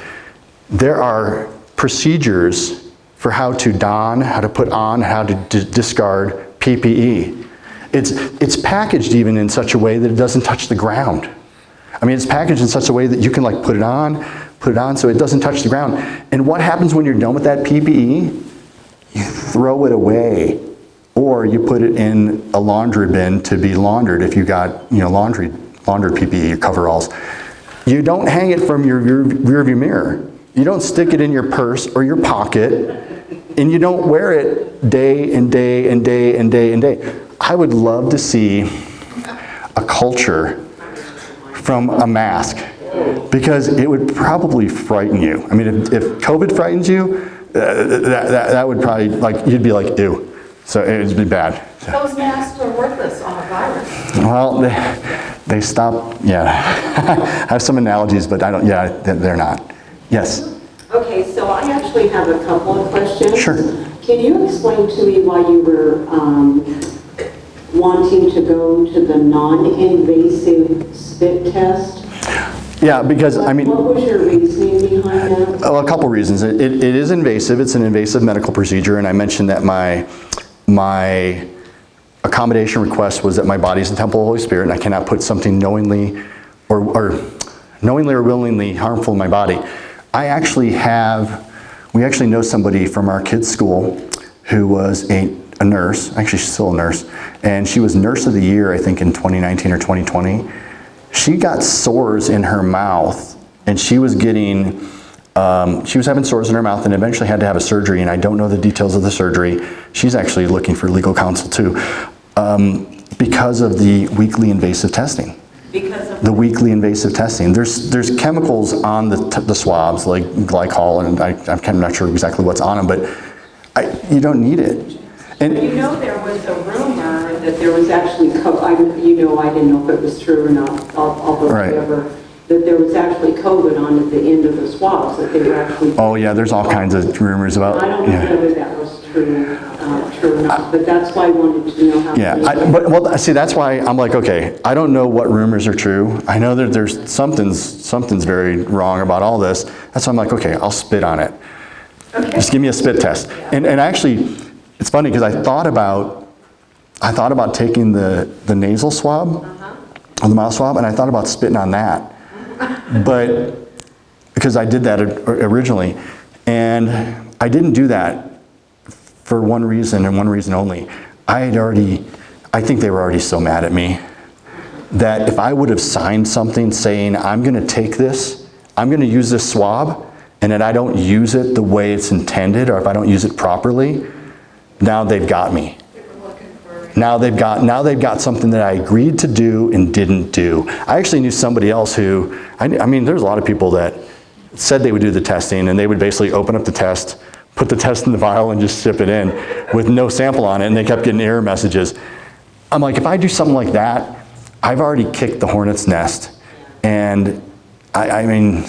There are procedures for how to don, how to put on, how to discard PPE. It's packaged even in such a way that it doesn't touch the ground. I mean, it's packaged in such a way that you can put it on so it doesn't touch the ground. And what happens when you're done with that PPE? You throw it away, or you put it in a laundry bin to be laundered if you got laundered PPE, your coveralls. You don't hang it from your rearview mirror. You don't stick it in your purse or your pocket, and you don't wear it day and day and day and day and day. I would love to see a culture from a mask, because it would probably frighten you. I mean, if COVID frightens you, that would probably, you'd be like, ew. So it would be bad. Those masks are worthless on a virus. Well, they stop, yeah. I have some analogies, but I don't, yeah, they're not. Yes, Okay, so I actually have a couple of questions. Sure. Can you explain to me why you were wanting to go to the non-invasive spit test? yeah, because, I mean, What was your reasoning behind that? well, a couple reasons. It is invasive. It's an invasive medical procedure, and I mentioned that my accommodation request was that my body is the temple of the Holy Spirit, and I cannot put something knowingly or willingly harmful in my body. We actually know somebody from our kids' school who was a nurse. Actually, she's still a nurse, and she was Nurse of the Year, I think, in 2019 or 2020. She got sores in her mouth, and she was having sores in her mouth and eventually had to have a surgery, and I don't know the details of the surgery. She's actually looking for legal counsel too, because of the weekly invasive testing. Because of The weekly invasive testing. There's chemicals on the swabs, like glycol, and I'm not sure exactly what's on them, but you don't need it. And You know, there was a rumor that there was actually, I didn't know if it was true or not, although Right. whatever, that there was actually COVID on at the end of the swabs, that they were actually. oh yeah, there's all kinds of rumors about. I don't know Yeah. whether that was true or not, but that's why I wanted to know how. Yeah, well, see, that's why I'm like, okay, I don't know what rumors are true. I know that there's something's very wrong about all this. That's why I'm like, okay, I'll spit on it. Just give me a spit test. And actually, it's funny because I thought about taking the nasal swab, or the mouth swab, and I thought about spitting on that. But, because I did that originally, and I didn't do that for one reason and one reason only. I think they were already so mad at me that if I would have signed something saying, I'm gonna take this, I'm gonna use this swab, and that I don't use it the way it's intended, or if I don't use it properly, now they've got me. Now they've got something that I agreed to do and didn't do. I actually knew somebody else who, I mean, there's a lot of people that said they would do the testing, and they would basically open up the test, put the test in the vial, and just sip it in with no sample on it, and they kept getting error messages. I'm like, if I do something like that, I've already kicked the hornet's nest. And I mean,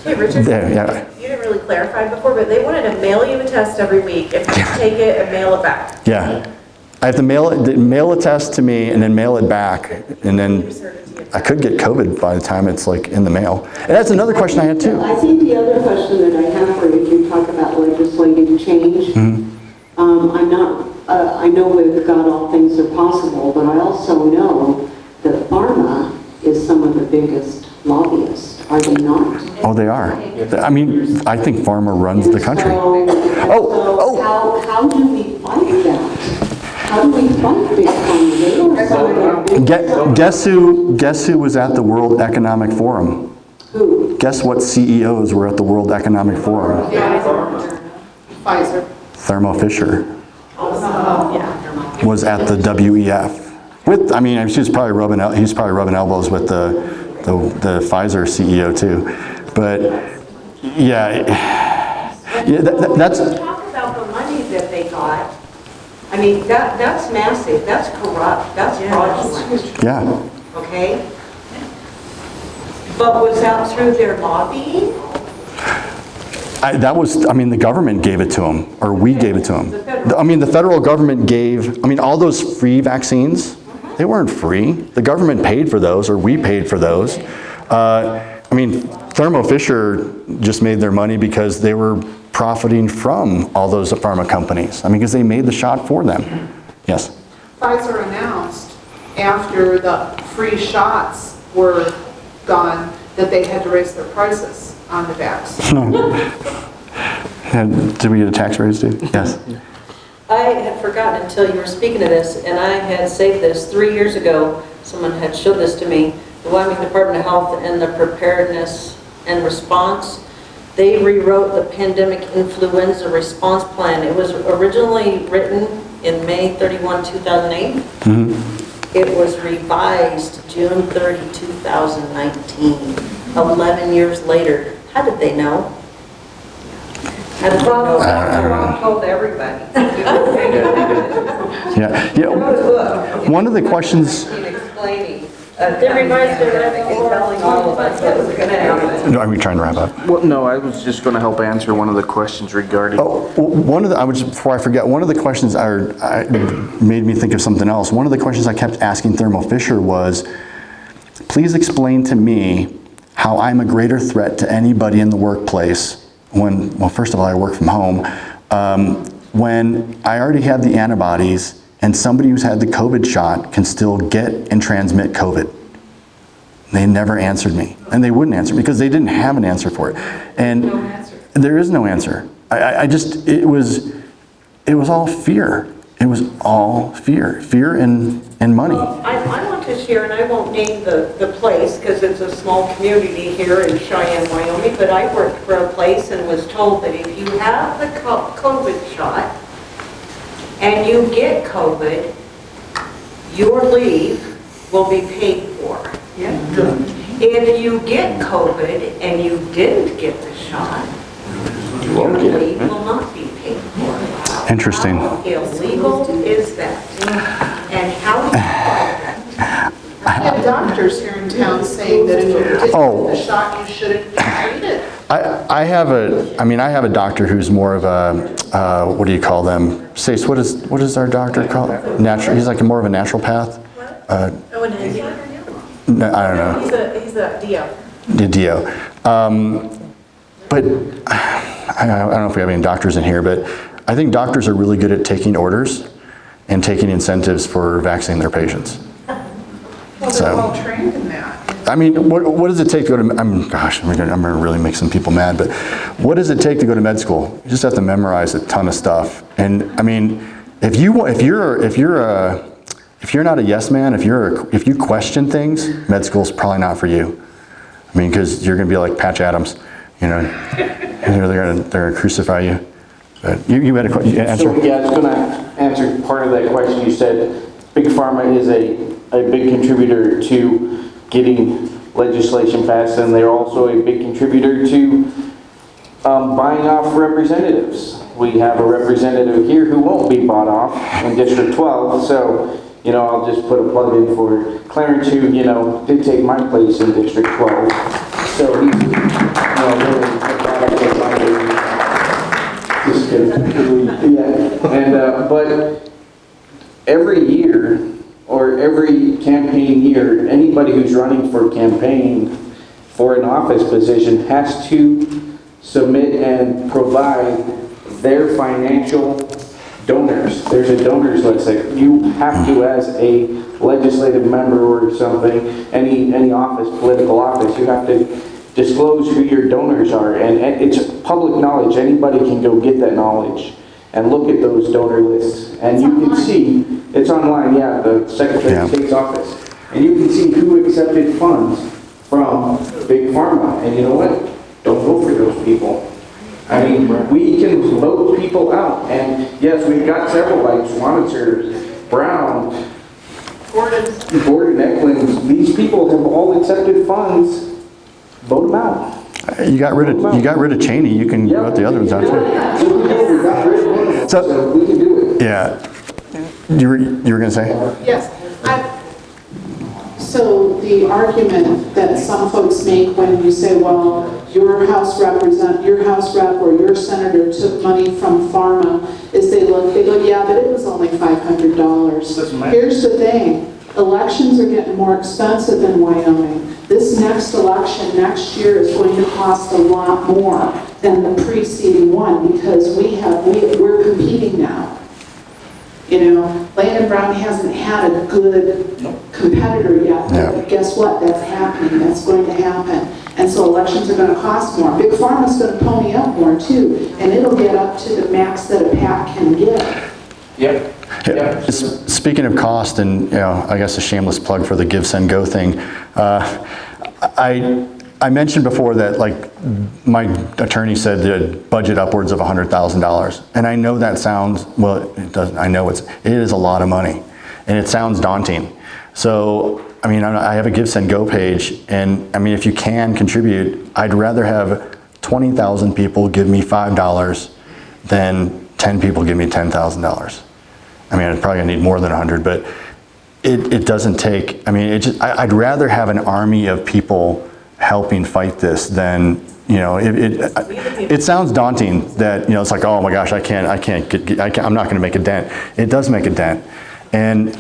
Hey, Richard, Yeah. you didn't really clarify before, but they wanted to mail you a test every week if you take it and mail it back. yeah. I have to mail a test to me and then mail it back, and then I could get COVID by the time it's like in the mail. And that's another question I had too. I think the other question that I have for you, you talk about legislative change. I'm not, I know with God all things are possible, but I also know that pharma is some of the biggest lobbyists, are they not? Oh, they are. I mean, I think pharma runs the country. So how do we fight that? How do we fight big pharma? They are some of the biggest- Guess who was at the World Economic Forum? Who? Guess what CEOs were at the World Economic Forum? Pfizer. Thermo Fisher was at the WEF. I mean, he's probably rubbing elbows with the Pfizer CEO too. But that's. Talk about the money that they got. I mean, that's massive, that's corrupt, that's fraudulent, Yeah. okay? But was that through their lobbying? The government gave it to them, or we gave it to them. The federal government gave, all those free vaccines, they weren't free. The government paid for those, or we paid for those. Thermo Fisher just made their money because they were profiting from all those pharma companies. Because they made the shot for them. Yes? Pfizer announced after the free shots were gone that they had to raise their prices on the vaccine. Did we get a tax raise, too? Yes. I had forgotten until you were speaking of this, and I had saved this 3 years ago. Someone had showed this to me. The Wyoming Department of Health and the Preparedness and Response, they rewrote the Pandemic Influenza Response Plan. It was originally written in May 31, 2008. It was revised June 30, 2019, 11 years later. How did they know? And Rob told everybody. Yeah. One of the questions, Explaining. That reminds me of telling all of us what was going to happen. are we trying to wrap up? Well, no, I was just going to help answer one of the questions regarding. Oh, one of the, before I forget, one of the questions I made me think of something else. One of the questions I kept asking Thermo Fisher was, please explain to me how I'm a greater threat to anybody in the workplace when, well, first of all, I work from home, when I already have the antibodies and somebody who's had the COVID shot can still get and transmit COVID. They never answered me, and they wouldn't answer because they didn't have an answer for it. And there is no answer. I just, it was all fear. It was all fear and money. Well, I want to share, and I won't name the place because it's a small community here in Cheyenne, Wyoming, but I worked for a place and was told that if you have the COVID shot and you get COVID, your leave will be paid for. Yeah. If you get COVID and you didn't get the shot, your leave will not be paid for. Interesting. How illegal is that? And how do you fight that? I have doctors here in town saying that if you didn't get Oh. the shot, you shouldn't be treated. I have a doctor who's more of a, what do you call them? Stace, what is our doctor called? Natural, he's like more of a naturopath? Oh, and his, No, I don't know. he's a DO. The DO. But I don't know if we have any doctors in here, but I think doctors are really good at taking orders and taking incentives for vaccinating their patients. Well, they're all trained in that. I mean, what does it take to go to, I'm going to really make some people mad, but what does it take to go to med school? You just have to memorize a ton of stuff. And I mean, if you're not a yes man, if you question things, med school's probably not for you. I mean, because you're going to be like Patch Adams, you know, and they're going to crucify you. But you had a answer? So, yeah, I was going to answer part of that question. You said Big Pharma is a big contributor to getting legislation passed, and they're also a big contributor to buying off representatives. We have a representative here who won't be bought off in District 12, so, you know, I'll just put a plug in for Clarence, who, you know, did take my place in District 12. So he's, you know, really put that up as my, just kidding. Yeah, and, but every year, or every campaign year, anybody who's running for campaign for an office position has to submit and provide their financial donors. There's a donors list that you have to, as a legislative member or something, any office, political office, you have to disclose who your donors are. And it's public knowledge. Anybody can go get that knowledge and look at those donor lists. And you can see, it's online, yeah, the Secretary of State's office. And you can see who accepted funds from Big Pharma. And you know what? Don't vote for those people. I mean, we can vote people out. And yes, we've got several like Schwanitzer, Brown, Gordon, Eklund. These people have all accepted funds. Vote them out. You got rid of Cheney. You can vote the other ones out too. So we can do it. Yeah. You were going to say? Yes. So the argument that some folks make when you say, well, your House rep or your senator took money from pharma, is they look, yeah, but it was only $500. Here's the thing. Elections are getting more expensive in Wyoming. This next election next year is going to cost a lot more than the preceding one because we're competing now. You know, Landon Brown hasn't had a good competitor yet, but guess what? That's happening. That's going to happen. And so elections are going to cost more. Big Pharma's going to pony up more too, and it'll get up to the max that a PAC can give. Yep. Yeah. Speaking of cost, and you know, I guess a shameless plug for the Give, Send, Go thing. I mentioned before that, like, my attorney said the budget upwards of $100,000, and I know that sounds, well, it doesn't. I know it is a lot of money, and it sounds daunting. So, I mean, I have a Give, Send, Go page, and I mean, if you can contribute, I'd rather have 20,000 people give me $5 than 10 people give me $10,000. I mean, I'm probably gonna need more than 100, but it doesn't take, I mean, I'd rather have an army of people helping fight this than, you know, it sounds daunting that, you know, it's like, oh my gosh, I'm not gonna make a dent. It does make a dent. And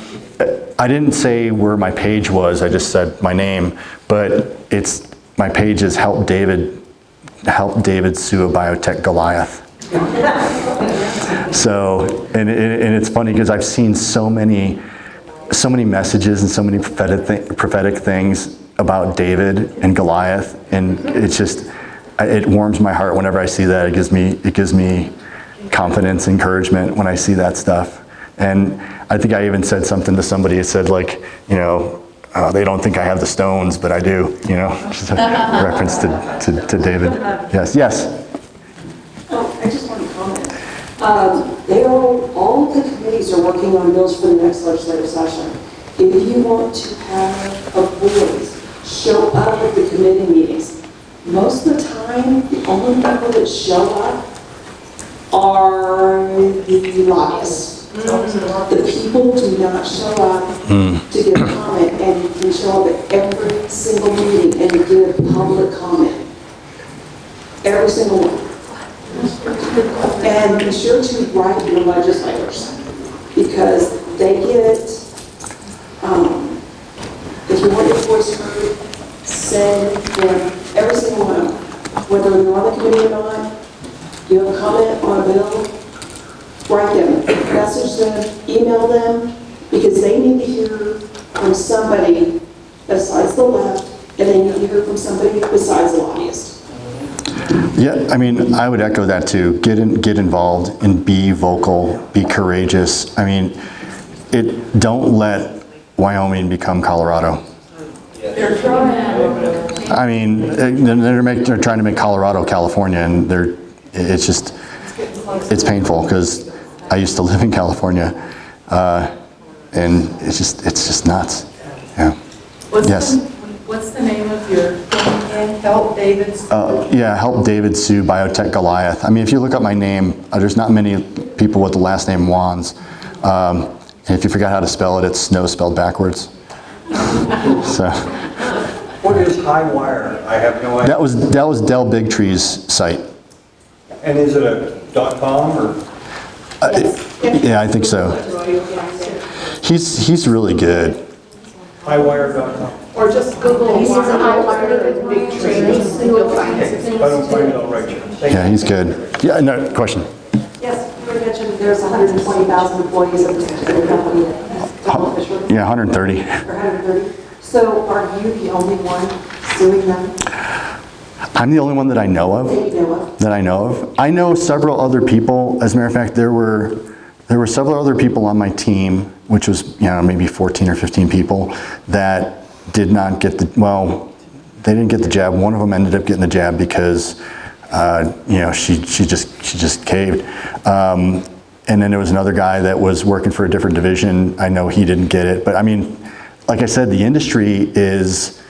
I didn't say where my page was, I just said my name, but my page is Help David Sue a Biotech Goliath. So, and it's funny because I've seen so many messages and so many prophetic things about David and Goliath, and it warms my heart whenever I see that. It gives me confidence, encouragement when I see that stuff. And I think I even said something to somebody. It said, like, you know, they don't think I have the stones, but I do. You know, just a reference to David. Yes. Oh, I just want to comment. All the committees are working on bills for the next legislative session. If you want to have a voice, show up at the committee meetings. Most of the time, the only people that show up are the lobbyists. The people do not show up to give a comment, and you can show up at every single meeting and give public comment. Every single one. And be sure to write your legislators, because they get, if you want your voice heard, send them, every single one of them, whether you're on the committee or not, you have a comment on a bill, write them, message them, email them, because they need to hear from somebody besides the left, and they need to hear from somebody besides the lobbyist. Yeah, I mean, I would echo that too. Get involved and be vocal, be courageous. I mean, don't let Wyoming become Colorado. They're trying. I mean, they're trying to make Colorado California, and it's painful because I used to live in California, and it's just nuts. Yeah. What's the name of your thing again? Help David Sue? Help David Sue Biotech Goliath. I mean, if you look up my name, there's not many people with the last name Wands. And if you forgot how to spell it, it's Snow spelled backwards. So. What is Highwire? I have no idea. That was Del Bigtree's site. And is it a .com or? Yeah, I think so. He's really good. Highwire.com. Or just Google Highwire and Big Trees, and you'll find it. If I don't find it, I'll write you. Thank Yeah, he's good. Yeah, no, question. Yes, you mentioned there's 120,000 employees of this particular company. Yeah, 130. Or 130. So are you the only one suing them? I'm the only one that I know of. I know several other people. As a matter of fact, there were several other people on my team, which was, you know, maybe 14 or 15 people that did not get they didn't get the jab. One of them ended up getting the jab because, you know, she just caved. And then there was another guy that was working for a different division. I know he didn't get it, but I mean, like I said, the industry is.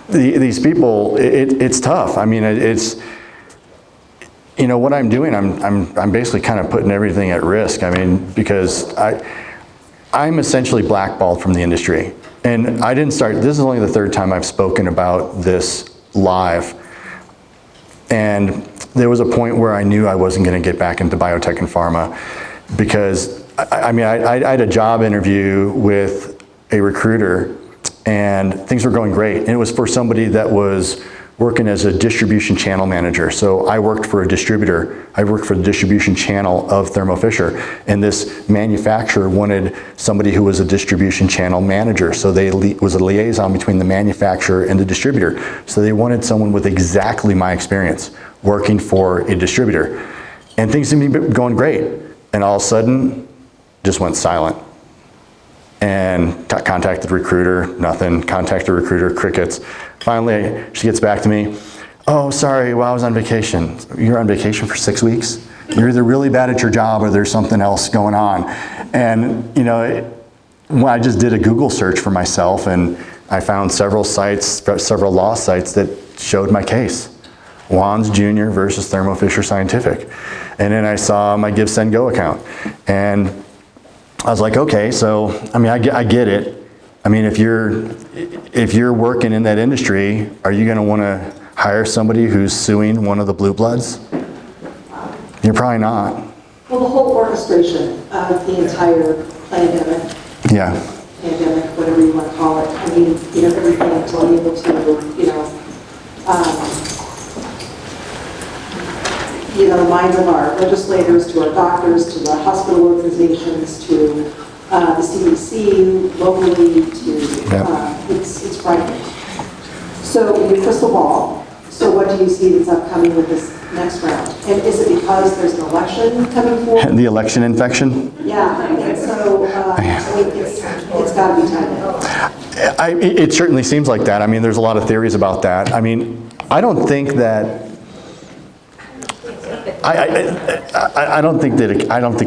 These people, it's tough. I mean, it's, you know, what I'm doing, I'm basically kind of putting everything at risk. I mean, because I'm essentially blackballed from the industry. And I didn't start, this is only the third time I've spoken about this live. And there was a point where I knew I wasn't going to get back into biotech and pharma because, I had a job interview with a recruiter and things were going great. And it was for somebody that was working as a distribution channel manager. So I worked for a distributor. I worked for the distribution channel of Thermo Fisher. And this manufacturer wanted somebody who was a distribution channel manager. So they was a liaison between the manufacturer and the distributor. So they wanted someone with exactly my experience working for a distributor. And things seemed to be going great. And all of a sudden, just went silent. And contacted recruiter, nothing. Contacted recruiter, crickets. Finally, she gets back to me. Oh, sorry, well, I was on vacation. You're on vacation for 6 weeks? You're either really bad at your job or there's something else going on. And, you know, I just did a Google search for myself and I found several sites, several law sites that showed my case. Wands Jr. versus Thermo Fisher Scientific. And then I saw my Give, Send, Go account. And I was like, okay, so, I mean, I get it. I mean, if you're working in that industry, are you going to want to hire somebody who's suing one of the blue bloods? You're probably not. Well, the whole orchestration of the entire pandemic, Yeah. whatever you want to call it, I mean, everything to be able to, the minds of our legislators, to our doctors, to the hospital organizations, to the CDC, locally, it's frightening. So, your crystal ball, so what do you see that's upcoming with this next round? And is it because there's an election coming forward? The election infection? Yeah, and so, it's got to be timed out. It certainly seems like that. I mean, there's a lot of theories about that. I mean, I don't think that. I don't think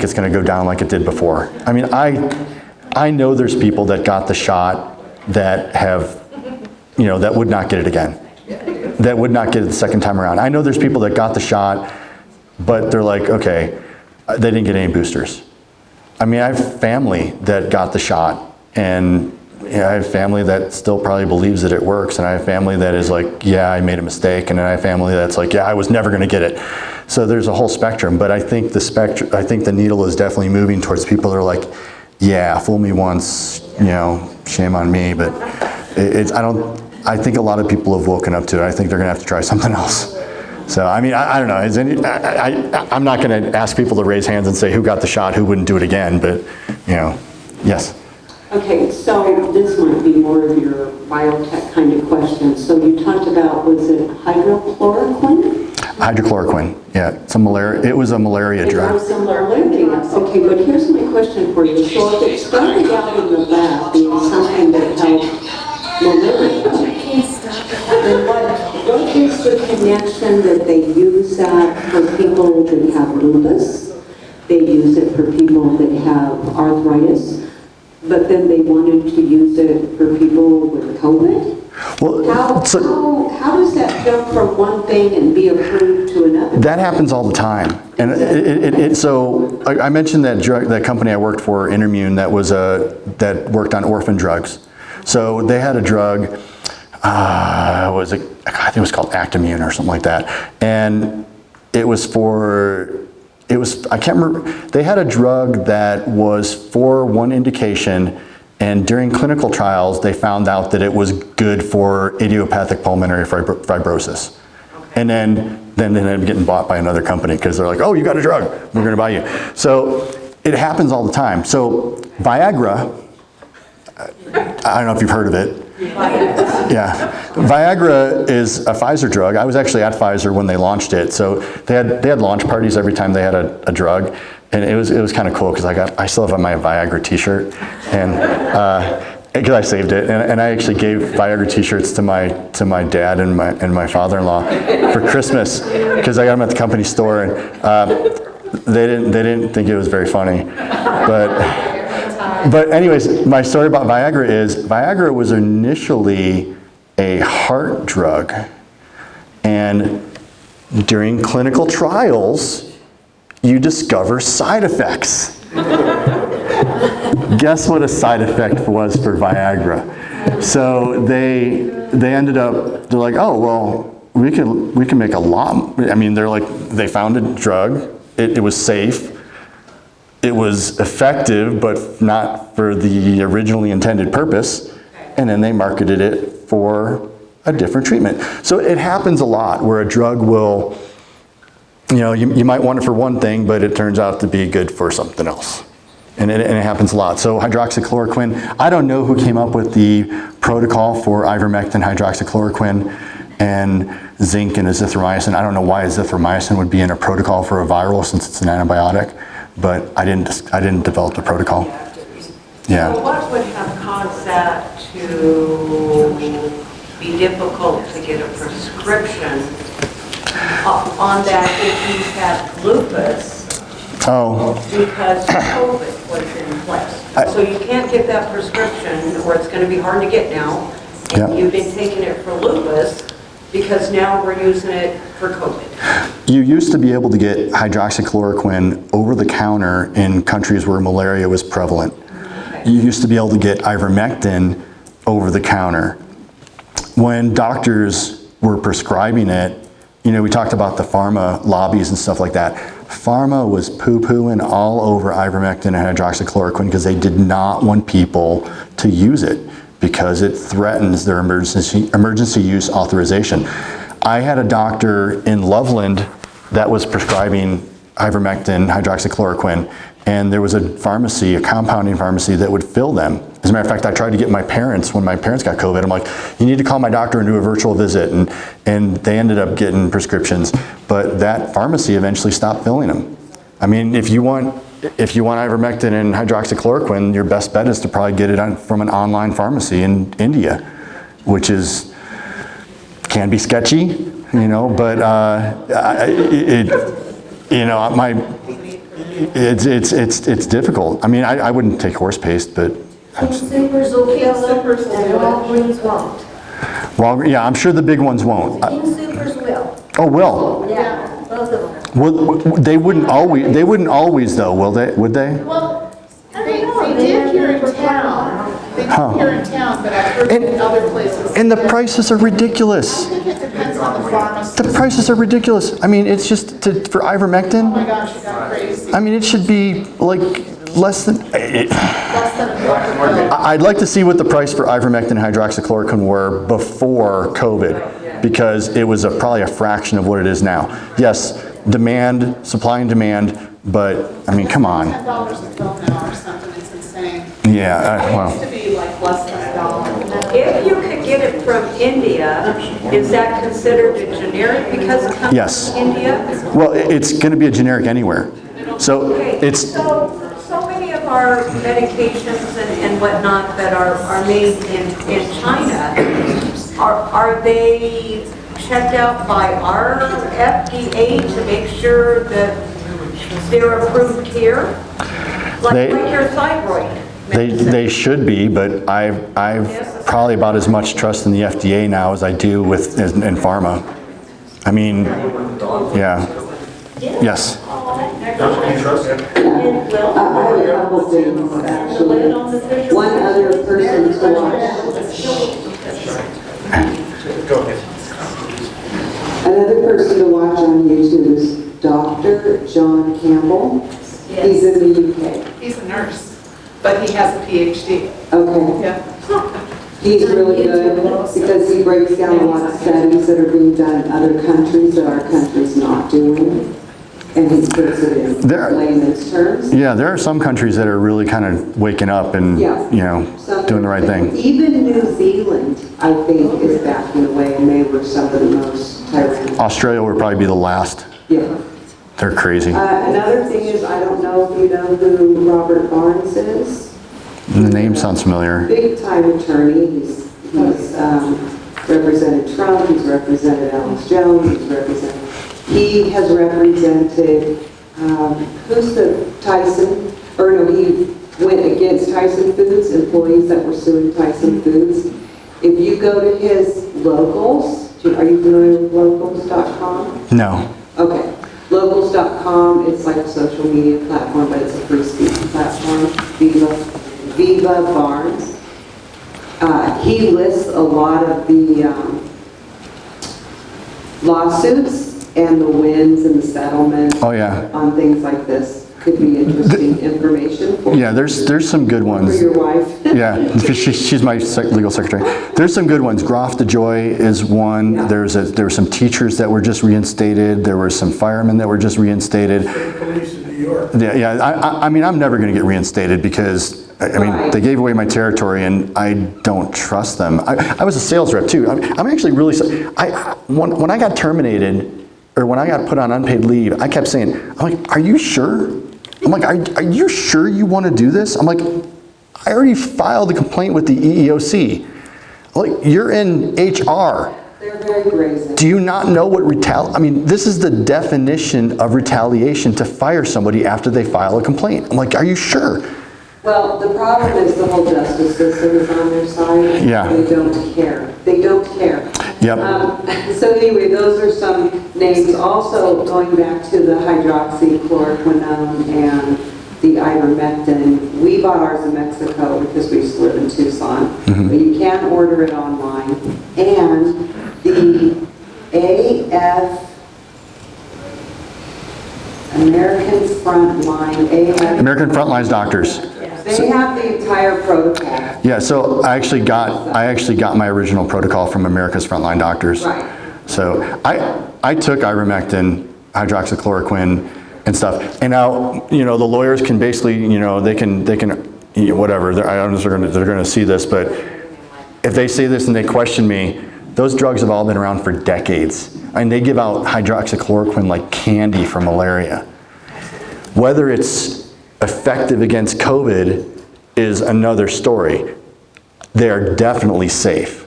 it's going to go down like it did before. I mean, I know there's people that got the shot that have, that would not get it again. That would not get it the second time around. I know there's people that got the shot, but they're like, okay, they didn't get any boosters. I mean, I have family that got the shot, and I have family that still probably believes that it works, and I have family that is like, yeah, I made a mistake, and then I have family that's like, yeah, I was never going to get it. So there's a whole spectrum, but I think the needle is definitely moving towards people that are like, yeah, fool me once, shame on me, but I think a lot of people have woken up to it. I think they're going to have to try something else. So, I mean, I don't know. I'm not going to ask people to raise hands and say who got the shot, who wouldn't do it again, but, yes. Okay, so this might be more of your biotech kind of question. So you talked about, was it hydrochloroquine? Hydrochloroquine, yeah. It was a malaria drug. It was a malaria. Okay, but here's my question for you. So if it started out in the lab being something that helped malaria, then what is the connection that they use that for people that have lupus? They use it for people that have arthritis, but then they wanted to use it for people with COVID? Well, how does that jump from one thing and be approved to another? That happens all the time. And so I mentioned that company I worked for, Intermune, that worked on orphan drugs. So they had a drug, I think it was called Actimune or something like that. And I can't remember, they had a drug that was for one indication, and during clinical trials, they found out that it was good for idiopathic pulmonary fibrosis. And then they ended up getting bought by another company because they're like, oh, you got a drug, we're going to buy you. So it happens all the time. So Viagra, I don't know if you've heard of it. Yeah, Viagra is a Pfizer drug. I was actually at Pfizer when they launched it. So they had launch parties every time they had a drug, and it was kind of cool because I still have my Viagra T-shirt, and because I saved it, and I actually gave Viagra T-shirts to my dad and my father-in-law for Christmas because I got them at the company store, and they didn't think it was very funny, But anyways, my story about Viagra is, Viagra was initially a heart drug. And during clinical trials, you discover side effects. Guess what a side effect was for Viagra? So they ended up, they're like, oh, well, we can make a lot. I mean, they found a drug. It was safe. It was effective, but not for the originally intended purpose, and then they marketed it for a different treatment. So it happens a lot where a drug will, you might want it for one thing, but it turns out to be good for something else. And it happens a lot. So hydroxychloroquine, I don't know who came up with the protocol for ivermectin, hydroxychloroquine, and zinc and azithromycin. I don't know why azithromycin would be in a protocol for a viral since it's an antibiotic. But I didn't develop the protocol. Yeah. So what would have caused that to be difficult to get a prescription on that if you had lupus? Oh. Because COVID was in place. So you can't get that prescription, or it's going to be hard to get now. And you've been taking it for lupus. because now we're using it for COVID. You used to be able to get hydroxychloroquine over the counter in countries where malaria was prevalent. You used to be able to get ivermectin over the counter. When doctors were prescribing it, you know, we talked about the pharma lobbies and stuff like that. Pharma was poo-pooing all over ivermectin and hydroxychloroquine because they did not want people to use it because it threatens their emergency use authorization. I had a doctor in Loveland that was prescribing ivermectin, hydroxychloroquine, and there was a pharmacy, a compounding pharmacy that would fill them. As a matter of fact, I tried to get my parents, when my parents got COVID, I'm like, you need to call my doctor and do a virtual visit, and they ended up getting prescriptions. But that pharmacy eventually stopped filling them. I mean, if you want ivermectin and hydroxychloroquine, your best bet is to probably get it from an online pharmacy in India, which can be sketchy, you know, but it's difficult. I mean, I wouldn't take horse paste, but King Supers will kill them, and Walgreens won't. well, yeah, I'm sure the big ones won't. King Supers will. Oh, will. Yeah, both of them. Well, they wouldn't always. They wouldn't always, though, will they? Would they? Well, they did here in town. They did here in town, but I've heard in other places. And the prices are ridiculous. I think it depends on the pharmacy. The prices are ridiculous. I mean, it's just for ivermectin. Oh my gosh, you got crazy. I mean, it should be like less than. Less than a $1. I'd like to see what the price for ivermectin and hydroxychloroquine were before COVID, because it was probably a fraction of what it is now. Yes, demand, supply and demand, but I mean, come on. $10 a pill now or something, it's insane. Yeah, It well. used to be like less than $1. If you could get it from India, is that considered a generic because it comes Yes. from India? Well, it's going to be a generic anywhere. So Okay, it's, so many of our medications and whatnot that are made in China, are they checked out by our FDA to make sure that they're approved here? They- Like your thyroid? they should be, but I've probably about as much trust in the FDA now as I do in pharma. I mean, yeah. Yes. And I have a couple things, actually. One other person to watch. Another person to watch on YouTube is Dr. John Campbell. He's in the UK. He's a nurse, but he has a PhD. Okay. Yeah. He's really good because he breaks down a lot of studies that are being done in other countries that our country's not doing. And he puts it in layman's terms. Yeah, there are some countries that are really kind of waking up and, Yeah. you know, doing the right thing. Even New Zealand, I think, is backing away, and they were some of the most tyrannical. Australia would probably be the last. Yeah. They're crazy. Another thing is, I don't know if you know who Robert Barnes is. The name sounds familiar. Big time attorney. He's represented Trump. He's represented Alex Jones. He has represented who's the Tyson? Or no, he went against Tyson Foods, employees that were suing Tyson Foods. If you go to his locals, are you familiar with locals.com? No. Okay. Locals.com, it's like a social media platform, but it's a free speech platform. Viva Barnes. He lists a lot of the lawsuits and the wins and the settlements. Oh, yeah. On things like this. Could be interesting information for Yeah, there's some good for ones. your wife. Yeah, she's my legal secretary. There's some good ones. Groff DeJoy is one. Yeah. There were some teachers that were just reinstated. There were some firemen that were just reinstated. Police in New York. Yeah, I mean, I'm never going to get reinstated because, I mean, they gave away my territory and I don't trust them. I was a sales rep too. I'm actually really, when I got terminated, or when I got put on unpaid leave, I kept saying, I'm like, are you sure? I'm like, are you sure you want to do this? I'm like, I already filed a complaint with the EEOC. Like, you're in HR. They're very brazen. Do you not know what I mean, this is the definition of retaliation, to fire somebody after they file a complaint. I'm like, are you sure? Well, the problem is the whole justice system is on their side. Yeah. They don't care. They don't care. Yep. So anyway, those are some names. Also, going back to the hydroxychloroquine and the ivermectin, we bought ours in Mexico because we used to live in Tucson, but you can order it online. And the American Frontline's doctors. They have the entire protocol. Yeah, so I actually got my original protocol from America's Frontline Doctors. Right. So I took ivermectin, hydroxychloroquine, and stuff. And now, the lawyers can basically, they can whatever. I don't know if they're going to see this, but if they say this and they question me, those drugs have all been around for decades. And they give out hydroxychloroquine like candy for malaria. Whether it's effective against COVID is another story. They are definitely safe.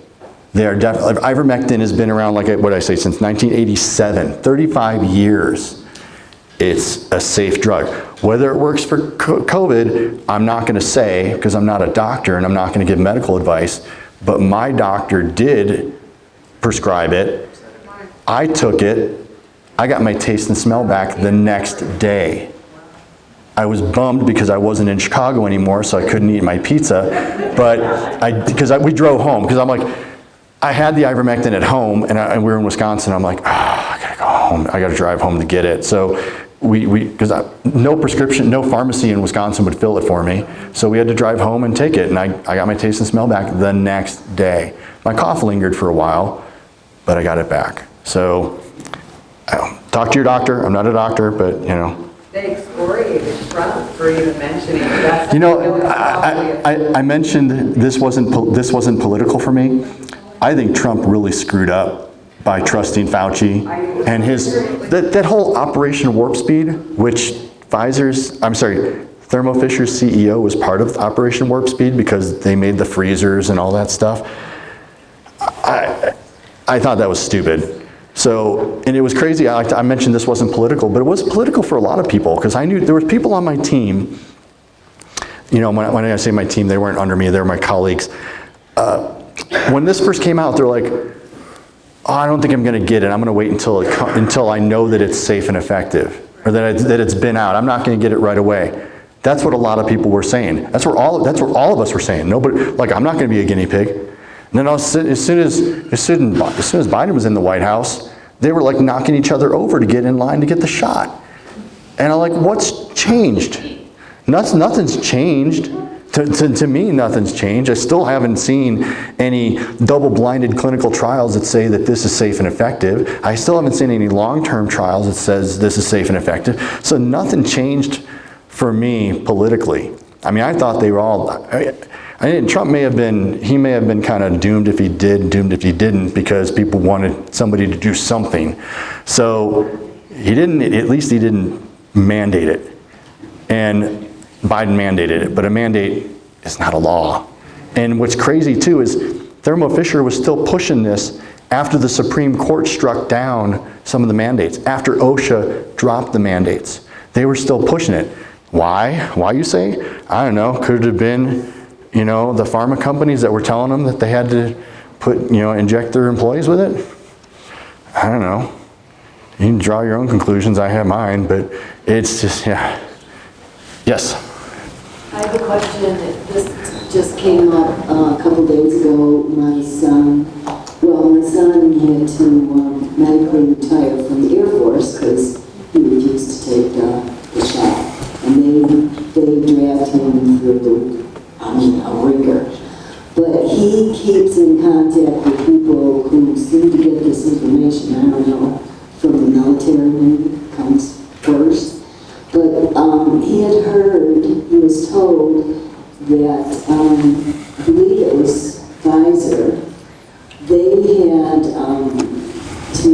They are definitely, ivermectin has been around, like what I say, since 1987, 35 years. It's a safe drug. Whether it works for COVID, I'm not going to say, because I'm not a doctor and I'm not going to give medical advice, but my doctor did prescribe it. I took it. I got my taste and smell back the next day. I was bummed because I wasn't in Chicago anymore, so I couldn't eat my pizza. But we drove home, because I'm like, I had the ivermectin at home, and we were in Wisconsin. I'm like, I gotta go home. I gotta drive home to get it. So because no prescription, no pharmacy in Wisconsin would fill it for me. So we had to drive home and take it, and I got my taste and smell back the next day. My cough lingered for a while, but I got it back. So talk to your doctor. I'm not a doctor, but They excoriated Trump for even mentioning that. I mentioned this wasn't political for me. I think Trump really screwed up by trusting Fauci and that whole Operation Warp Speed, which Thermo Fisher's CEO was part of Operation Warp Speed because they made the freezers and all that stuff. I thought that was stupid. So, and it was crazy. I mentioned this wasn't political, but it was political for a lot of people, because I knew there were people on my team. When I say my team, they weren't under me; they were my colleagues. When this first came out, they're like, "Oh, I don't think I'm going to get it. I'm going to wait until I know that it's safe and effective, or that it's been out. I'm not going to get it right away." That's what a lot of people were saying. That's what all of us were saying. Nobody, I'm not going to be a guinea pig. And then as soon as Biden was in the White House, they were knocking each other over to get in line to get the shot. And I'm like, what's changed? Nothing's changed. To me, nothing's changed. I still haven't seen any double-blinded clinical trials that say that this is safe and effective. I still haven't seen any long-term trials that says this is safe and effective. So nothing changed for me politically. I mean, I thought they were all... Trump may have been kind of doomed if he did, doomed if he didn't, because people wanted somebody to do something. So at least he didn't mandate it. And Biden mandated it, but a mandate is not a law. And what's crazy too is Thermo Fisher was still pushing this after the Supreme Court struck down some of the mandates, after OSHA dropped the mandates. They were still pushing it. Why? Why, you say? I don't know. Could it have been, the pharma companies that were telling them that they had to inject their employees with it? I don't know. You can draw your own conclusions. I have mine, but it's just, yeah. Yes? I have a question. This just came up a couple days ago. My son had to medically retire from the Air Force because he refused to take the shot. And they dragged him through a ringer. But he keeps in contact with people who seem to get this information, I don't know, from the military, maybe comes first. But he had heard, he was told that, I believe it was Pfizer, they had to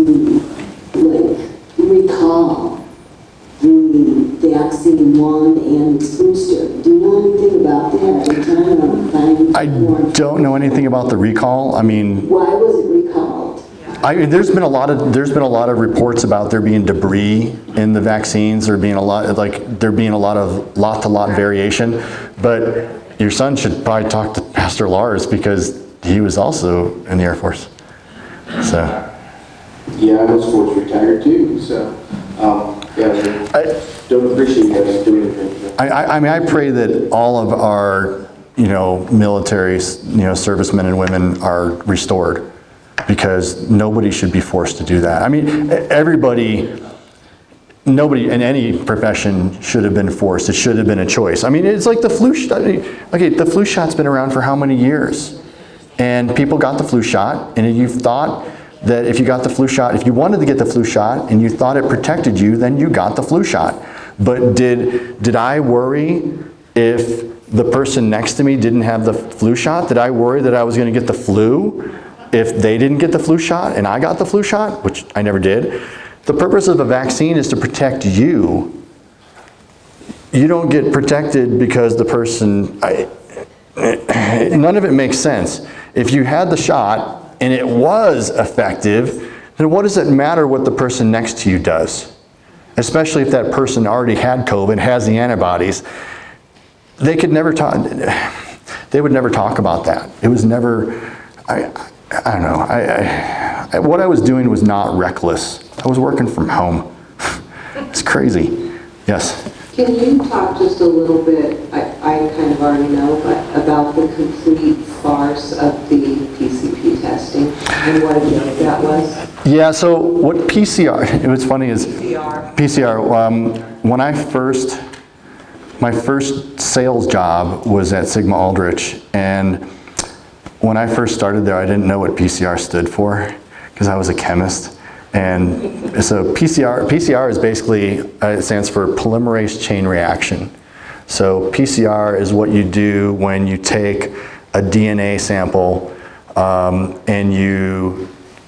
recall the vaccine one and its booster. Do you know anything about that? I don't know anything about the recall. I mean, why was it recalled? There's been a lot of reports about there being debris in the vaccines, there being a lot of lot-to-lot variation. But your son should probably talk to Pastor Lars, because he was also in the Air Force. So, Yeah, I was sports retired too, so, yeah, I don't appreciate you guys doing it. I mean, I pray that all of our, military, servicemen and women are restored, because nobody should be forced to do that. I mean, nobody in any profession should have been forced. It should have been a choice. I mean, it's like the flu shot. Okay, the flu shot's been around for how many years? And people got the flu shot, and you thought that if you got the flu shot, if you wanted to get the flu shot and you thought it protected you, then you got the flu shot. But did I worry if the person next to me didn't have the flu shot? Did I worry that I was going to get the flu if they didn't get the flu shot and I got the flu shot, which I never did? The purpose of a vaccine is to protect you. You don't get protected because the person, none of it makes sense. If you had the shot and it was effective, then what does it matter what the person next to you does? Especially if that person already had COVID, has the antibodies. They could never talk, they would never talk about that. It was never, I don't know. What I was doing was not reckless. I was working from home. It's crazy. Yes? Can you talk just a little bit, I kind of already know, but about the complete farce of the PCP testing and what a joke that was? Yeah, so what PCR, what's funny is PCR, when my first sales job was at Sigma Aldrich, and when I first started there, I didn't know what PCR stood for because I was a chemist. And so PCR is basically, it stands for polymerase chain reaction. So PCR is what you do when you take a DNA sample and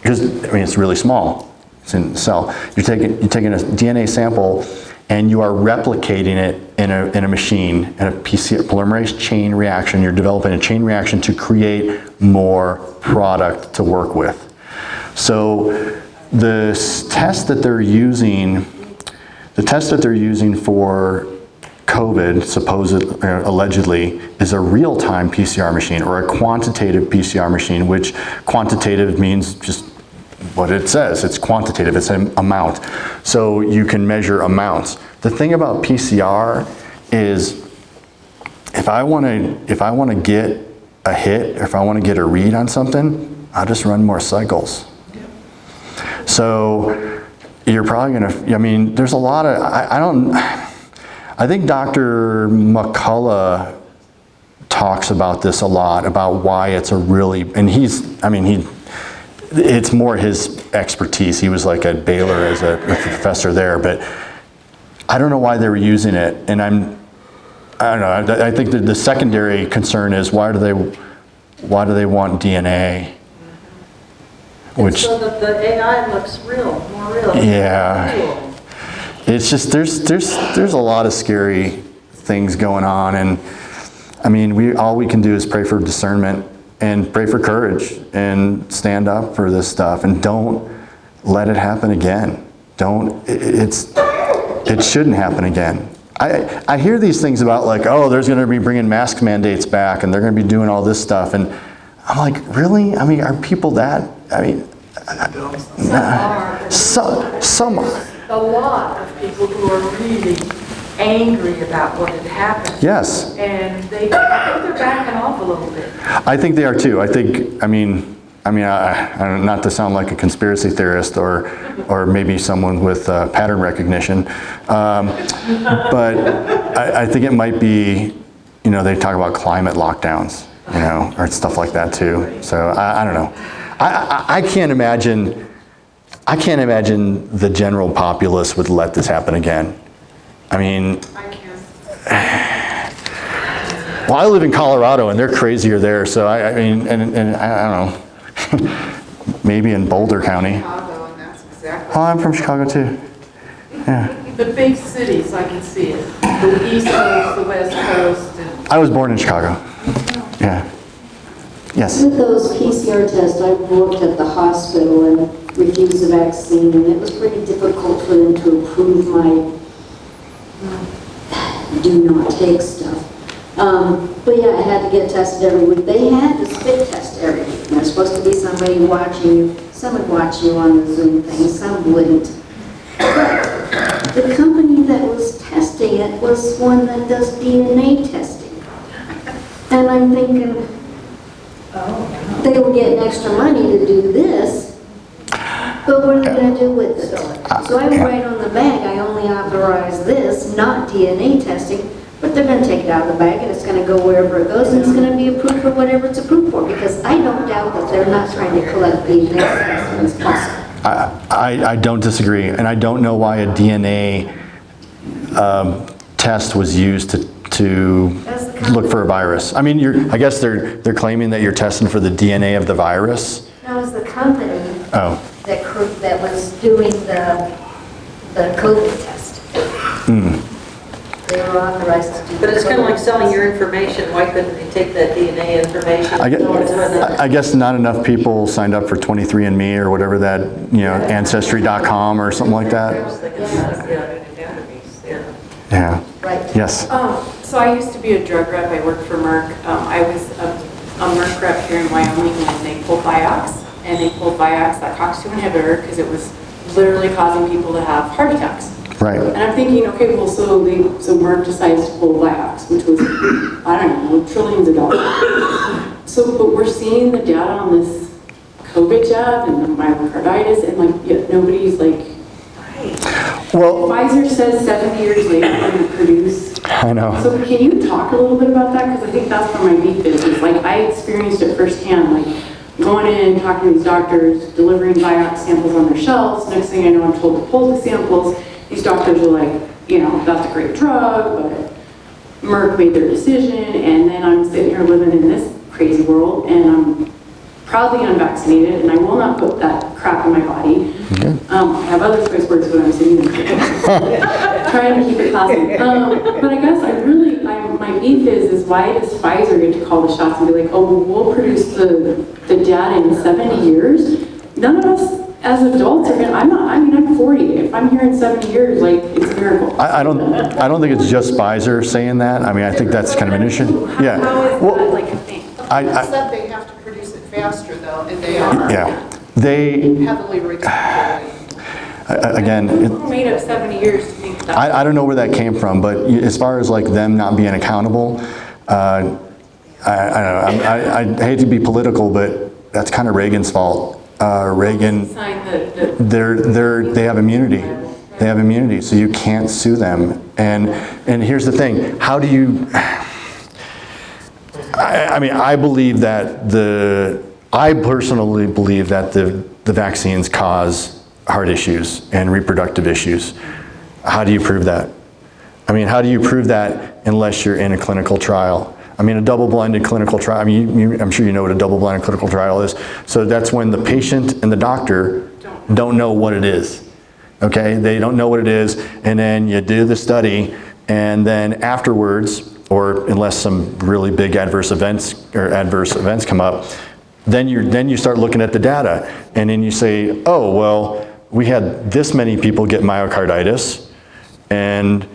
because it's really small, it's in the cell. You're taking a DNA sample and you are replicating it in a machine, in a polymerase chain reaction. You're developing a chain reaction to create more product to work with. So the test that they're using for COVID, allegedly, is a real-time PCR machine or a quantitative PCR machine, which quantitative means just what it says. It's quantitative, it's an amount. So you can measure amounts. The thing about PCR is if I want to get a hit, if I want to get a read on something, I'll just run more cycles. So you're probably going to, there's a lot of, I think Dr. McCullough talks about this a lot, about why it's a really, and it's more his expertise. He was like at Baylor as a professor there, but I don't know why they were using it. And I don't know, I think that the secondary concern is why do they want DNA? Which, so that the AI looks real, more real. Yeah. It's just, there's a lot of scary things going on, and all we can do is pray for discernment and pray for courage and stand up for this stuff and don't let it happen again. It shouldn't happen again. I hear these things about like, oh, there's going to be bringing mask mandates back and they're going to be doing all this stuff, and I'm like, really? Are people that? Some are. A lot of people who are really angry about what had happened. Yes. And I think they're backing off a little bit. I think they are too. Not to sound like a conspiracy theorist or maybe someone with pattern recognition, but I think it might be, they talk about climate lockdowns, or stuff like that too. So I don't know. I can't imagine the general populace would let this happen again. I can't. Well, I live in Colorado and they're crazier there, so I don't know. Maybe in Boulder County. Chicago, and that's exactly. Oh, I'm from Chicago too. Yeah. The big cities, I can see it. The East Coast, the West Coast. I was born in Chicago. Yeah. Yes. With those PCR tests, I worked at the hospital and refused the vaccine, and it was pretty difficult for them to approve my do not take stuff. But yeah, I had to get tested every week. They had the spit test every week. There's supposed to be somebody watching you some would watch you on the Zoom thing, some wouldn't. But the company that was testing it was one that does DNA testing. And I'm thinking, they were getting extra money to do this, but what are they going to do with it? So I would write on the bag, I only authorize this, not DNA testing, but they're going to take it out of the bag and it's going to go wherever it goes and it's going to be approved for whatever it's approved for, because I don't doubt that they're not trying to collect DNA specimens possible. I don't disagree, and I don't know why a DNA test was used to look for a virus. I mean, I guess they're claiming that you're testing for the DNA of the virus. Now, is the company Oh. that was doing the COVID test. They were authorized to do. But it's kind of like selling your information. Why couldn't they take that DNA information? I guess not enough people signed up for 23andMe or whatever that, Ancestry.com or something like that. Yeah. Right. Yes. So I used to be a drug rep. I worked for Merck. I was a Merck rep here in Wyoming when they pulled Vioxx, and they pulled Vioxx, that COX-2 inhibitor, because it was literally causing people to have heart attacks. Right. And I'm thinking, okay, well, so Merck decides to pull Vioxx, which was, I don't know, trillions of dollars. But we're seeing the data on this COVID jab and the myocarditis, and yet nobody's well, Pfizer says 70 years later they're going to produce. I know. So can you talk a little bit about that? Because I think that's where my beef is. I experienced it firsthand, going in, talking to these doctors, delivering Vioxx samples on their shelves. Next thing I know, I'm told to pull the samples. These doctors are like, that's a great drug, but Merck made their decision, and then I'm sitting here living in this crazy world, and I'm proudly unvaccinated, and I will not put that crap in my body. Okay. I have other choice words when I'm sitting there. Trying to keep it classy. But I guess my beef is why does Pfizer get to call the shots and be like, oh, we'll produce the data in 70 years? None of us as adults are going to, I'm 40. If I'm here in 70 years, it's a miracle. I don't think it's just Pfizer saying that. I think that's kind of an issue. Yeah. How is that a thing? Except they have to produce it faster though, and they are They, heavily regulated. again, Who made up 70 years to think that? I don't know where that came from, but as far as them not being accountable, I don't know. I hate to be political, but that's kind of Reagan's fault. Reagan, they have immunity. They have immunity, so you can't sue them. And here's the thing: how do you? I believe that I personally believe that the vaccines cause heart issues and reproductive issues. How do you prove that? How do you prove that unless you're in a clinical trial? A double-blinded clinical trial, I'm sure you know what a double-blinded clinical trial is. So that's when the patient and the doctor don't know what it is, okay? They don't know what it is, and then you do the study, and then afterwards, or unless some really big adverse events come up, then you start looking at the data, and then you say, oh, well, we had this many people get myocarditis, and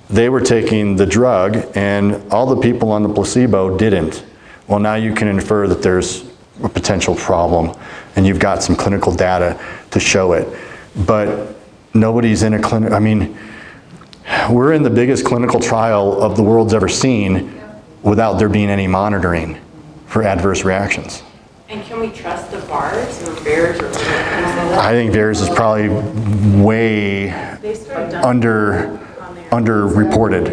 they were taking the drug, and all the people on the placebo didn't. Well, now you can infer that there's a potential problem, and you've got some clinical data to show it. But nobody's in a clinic. We're in the biggest clinical trial of the world's ever seen without there being any monitoring for adverse reactions. And can we trust the VAERS or VAERS or whatever? I think VAERS is probably way underreported.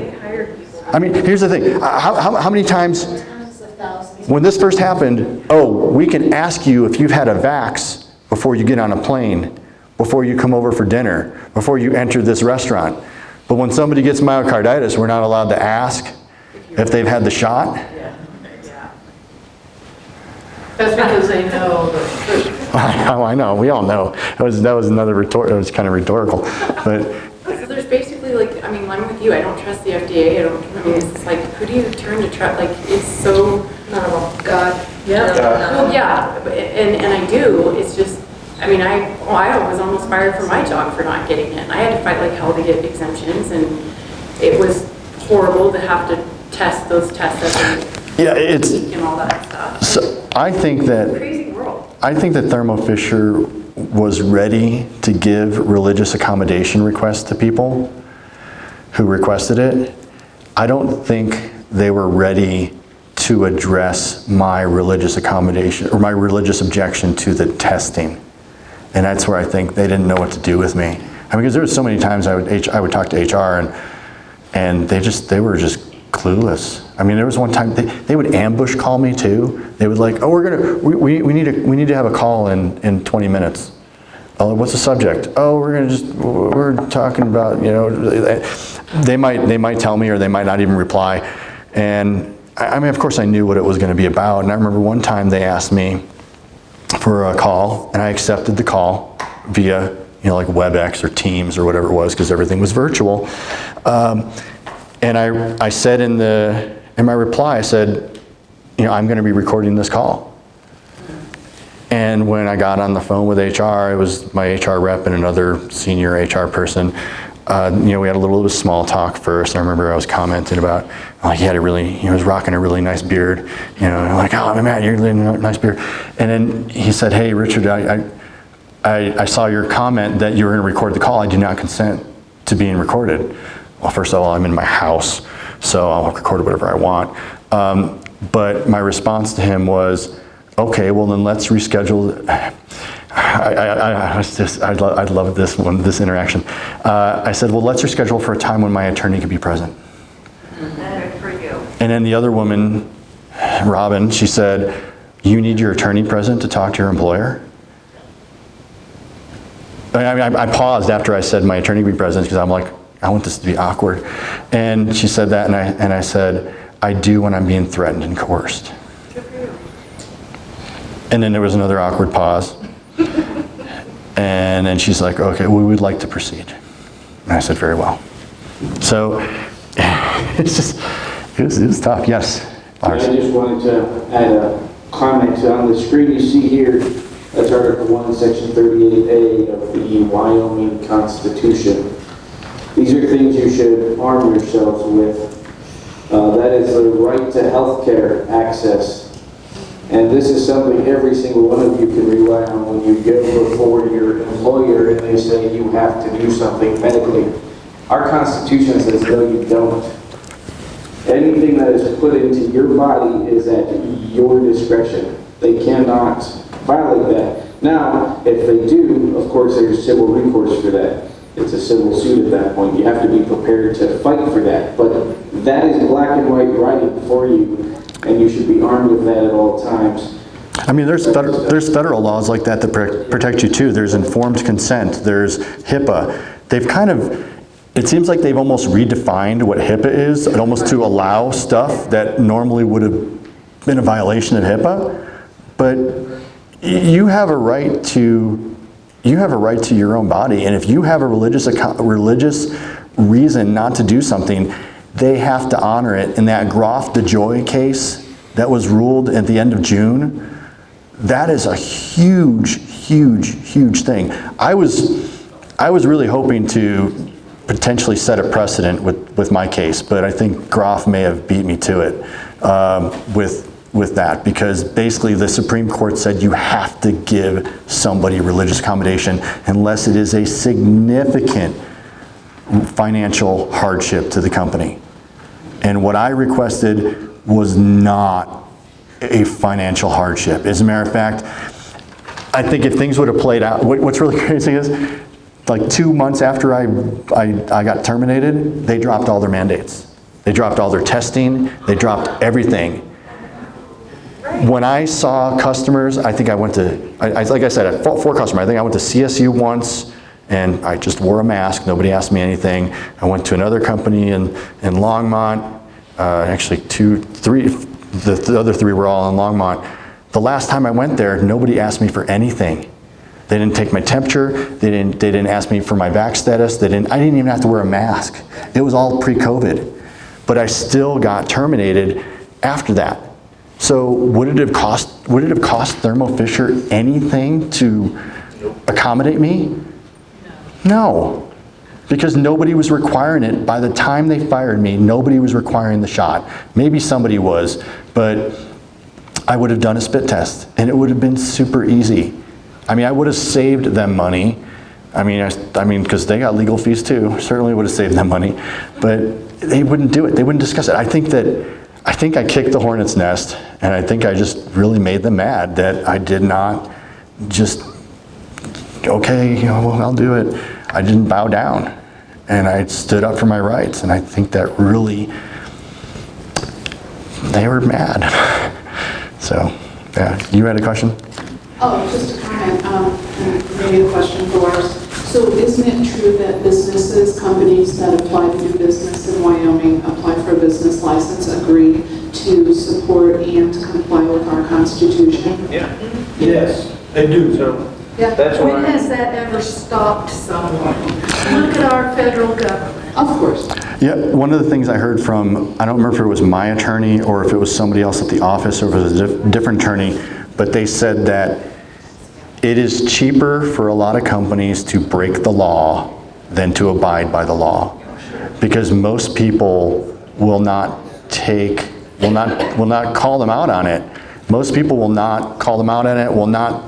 Here's the thing. How many times, when this first happened, we can ask you if you've had a vax before you get on a plane, before you come over for dinner, before you enter this restaurant. But when somebody gets myocarditis, we're not allowed to ask if they've had the shot. That's because they know the truth. I know. We all know. That was another retort. It was kind of rhetorical, but. So there's basically I'm with you. I don't trust the FDA. It's who do you turn to trust? It's so God. Yeah. Well, yeah, and I do. It's just. I was almost fired from my job for not getting it. I had to fight like hell to get exemptions, and it was horrible to have to test those tests every week and all that stuff. So I think that. Crazy world. I think that Thermo Fisher was ready to give religious accommodation requests to people who requested it. I don't think they were ready to address my religious accommodation or my religious objection to the testing. And that's where I think they didn't know what to do with me. I mean, because there were so many times I would talk to HR and they were just clueless. I mean, there was one time they would ambush call me too. They would like, oh, we need to have a call in 20 minutes. Oh, what's the subject? Oh, we're talking about, you know, they might tell me or they might not even reply. And I mean, of course I knew what it was going to be about. And I remember one time they asked me for a call and I accepted the call via, you know, like WebEx or Teams or whatever it was, because everything was virtual. And I said in my reply, I said, you know, I'm going to be recording this call. And when I got on the phone with HR, it was my HR rep and another senior HR person. You know, we had a little bit of small talk first. I remember I was commenting about, like, he was rocking a really nice beard. You know, and I'm like, oh, Matt, you're really a nice beard. And then he said, hey, Richard, I saw your comment that you were going to record the call. I do not consent to being recorded. Well, first of all, I'm in my house, so I'll record whatever I want. But my response to him was, okay, well then let's reschedule. I love this interaction. I said, well, let's reschedule for a time when my attorney could be present. Good for you. And then the other woman, Robin, she said, you need your attorney present to talk to your employer? I mean, I paused after I said my attorney be present because I'm like, I want this to be awkward. And she said that, and I said, I do when I'm being threatened and coerced. And then there was another awkward pause. And then she's like, okay, we would like to proceed. And I said, very well. So it's just, it was tough. Yes, Lars. I just wanted to add a comment. On the screen you see here, that's Article 1, Section 38A of the Wyoming Constitution. These are things you should arm yourselves with. That is the right to health care access. And this is something every single one of you can rely on when you go before your employer and they say you have to do something medically. Our Constitution says no, you don't. Anything that is put into your body is at your discretion. They cannot violate that. Now, if they do, of course, there's civil recourse for that. It's a civil suit at that point. You have to be prepared to fight for that. But that is black and white writing for you, and you should be armed with that at all times. I mean, there's federal laws like that protect you too. There's informed consent. There's HIPAA. They've kind of, it seems like they've almost redefined what HIPAA is, and almost to allow stuff that normally would have been a violation of HIPAA. But you have a right to your own body, and if you have a religious reason not to do something, they have to honor it. In that Groff DeJoy case that was ruled at the end of June, that is a huge thing. I was really hoping to potentially set a precedent with my case, but I think Groff may have beat me to it with that, because basically the Supreme Court said you have to give somebody religious accommodation unless it is a significant financial hardship to the company. And what I requested was not a financial hardship. As a matter of fact, I think if things would have played out, what's really crazy is, like 2 months after I got terminated, they dropped all their mandates. They dropped all their testing, they dropped everything. When I saw customers, I think I went to, like I said, at 4 customers, I think I went to CSU once, and I just wore a mask, nobody asked me anything. I went to another company in Longmont, actually 2, 3, the other 3 were all in Longmont. The last time I went there, nobody asked me for anything. They didn't take my temperature, they didn't ask me for my vax status, I didn't even have to wear a mask. It was all pre-COVID. But I still got terminated after that. So would it have cost Thermo Fisher anything to accommodate me? No, because nobody was requiring it. By the time they fired me, nobody was requiring the shot. Maybe somebody was, but I would have done a spit test, and it would have been super easy. I mean, I would have saved them money. I mean, because they got legal fees too. Certainly would have saved them money, but they wouldn't do it. They wouldn't discuss it. I think I kicked the hornet's nest, and I think I just really made them mad that I did not just, okay, well, I'll do it. I didn't bow down, and I stood up for my rights, and I think that really, they were mad. So, yeah, you had a question? Oh, just a comment, and maybe a question for Lars. So isn't it true that businesses, companies that apply to do business in Wyoming, apply for a business license, agree to support and comply with our Constitution? Yeah. Yes, they do, so. Yeah. That's When why- has that ever stopped someone? Look at our federal government. Of course. Yeah, one of the things I heard from, I don't remember if it was my attorney or if it was somebody else at the office or if it was a different attorney, but they said that it is cheaper for a lot of companies to break the law than to abide by the law. Because most people will not call them out on it. Most people will not call them out on it, will not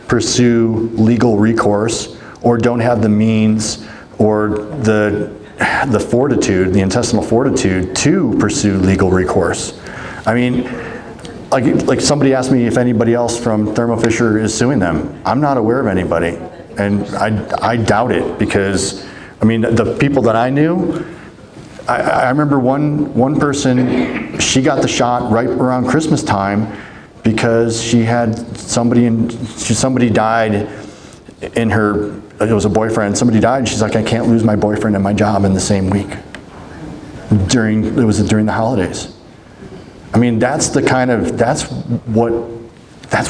pursue legal recourse, or don't have the means or the fortitude, the intestinal fortitude to pursue legal recourse. I mean, like somebody asked me if anybody else from Thermo Fisher is suing them. I'm not aware of anybody, and I doubt it, because I mean, the people that I knew, I remember one person, she got the shot right around Christmas time because she had somebody died in her, it was a boyfriend, somebody died, and she's like, I can't lose my boyfriend and my job in the same week. During the holidays. I mean, that's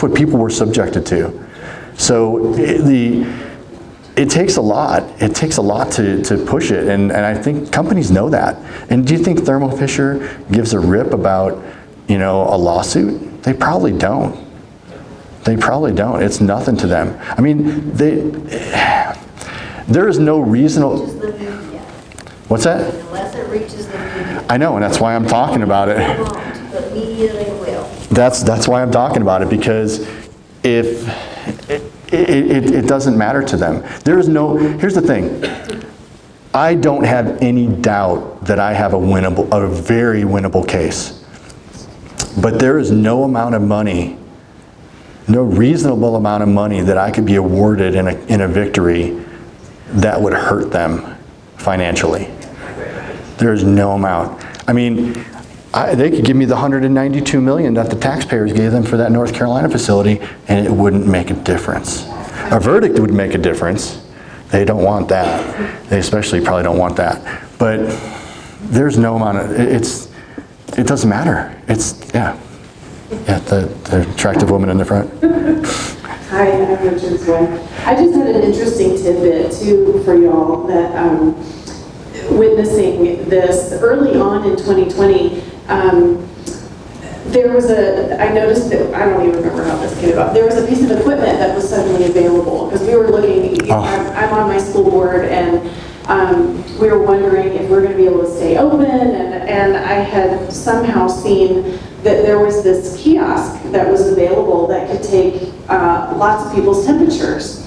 what people were subjected to. So it takes a lot. It takes a lot to push it, and I think companies know that. And do you think Thermo Fisher gives a rip about, a lawsuit? They probably don't. They probably don't. It's nothing to them. I mean, there is no reasonable. What's that? Unless it reaches the media. I know, and that's why I'm talking about it. It won't, but media they will. That's why I'm talking about it, because if it doesn't matter to them. Here's the thing. I don't have any doubt that I have a very winnable case. But there is no amount of money, no reasonable amount of money that I could be awarded in a victory that would hurt them financially. There's no amount. I mean, they could give me the $192 million that the taxpayers gave them for that North Carolina facility, and it wouldn't make a difference. A verdict would make a difference. They don't want that. They especially probably don't want that. But there's no amount of, it doesn't matter. Yeah, the attractive woman in the front. Hi, I'm Richard's wife. I just had an interesting tidbit too for y'all that witnessing this early on in 2020. There was I noticed that, I don't even remember how this came about. There was a piece of equipment that was suddenly available because we were looking, I'm on my school board, and we were wondering if we're going to be able to stay open, and I had somehow seen that there was this kiosk that was available that could take lots of people's temperatures.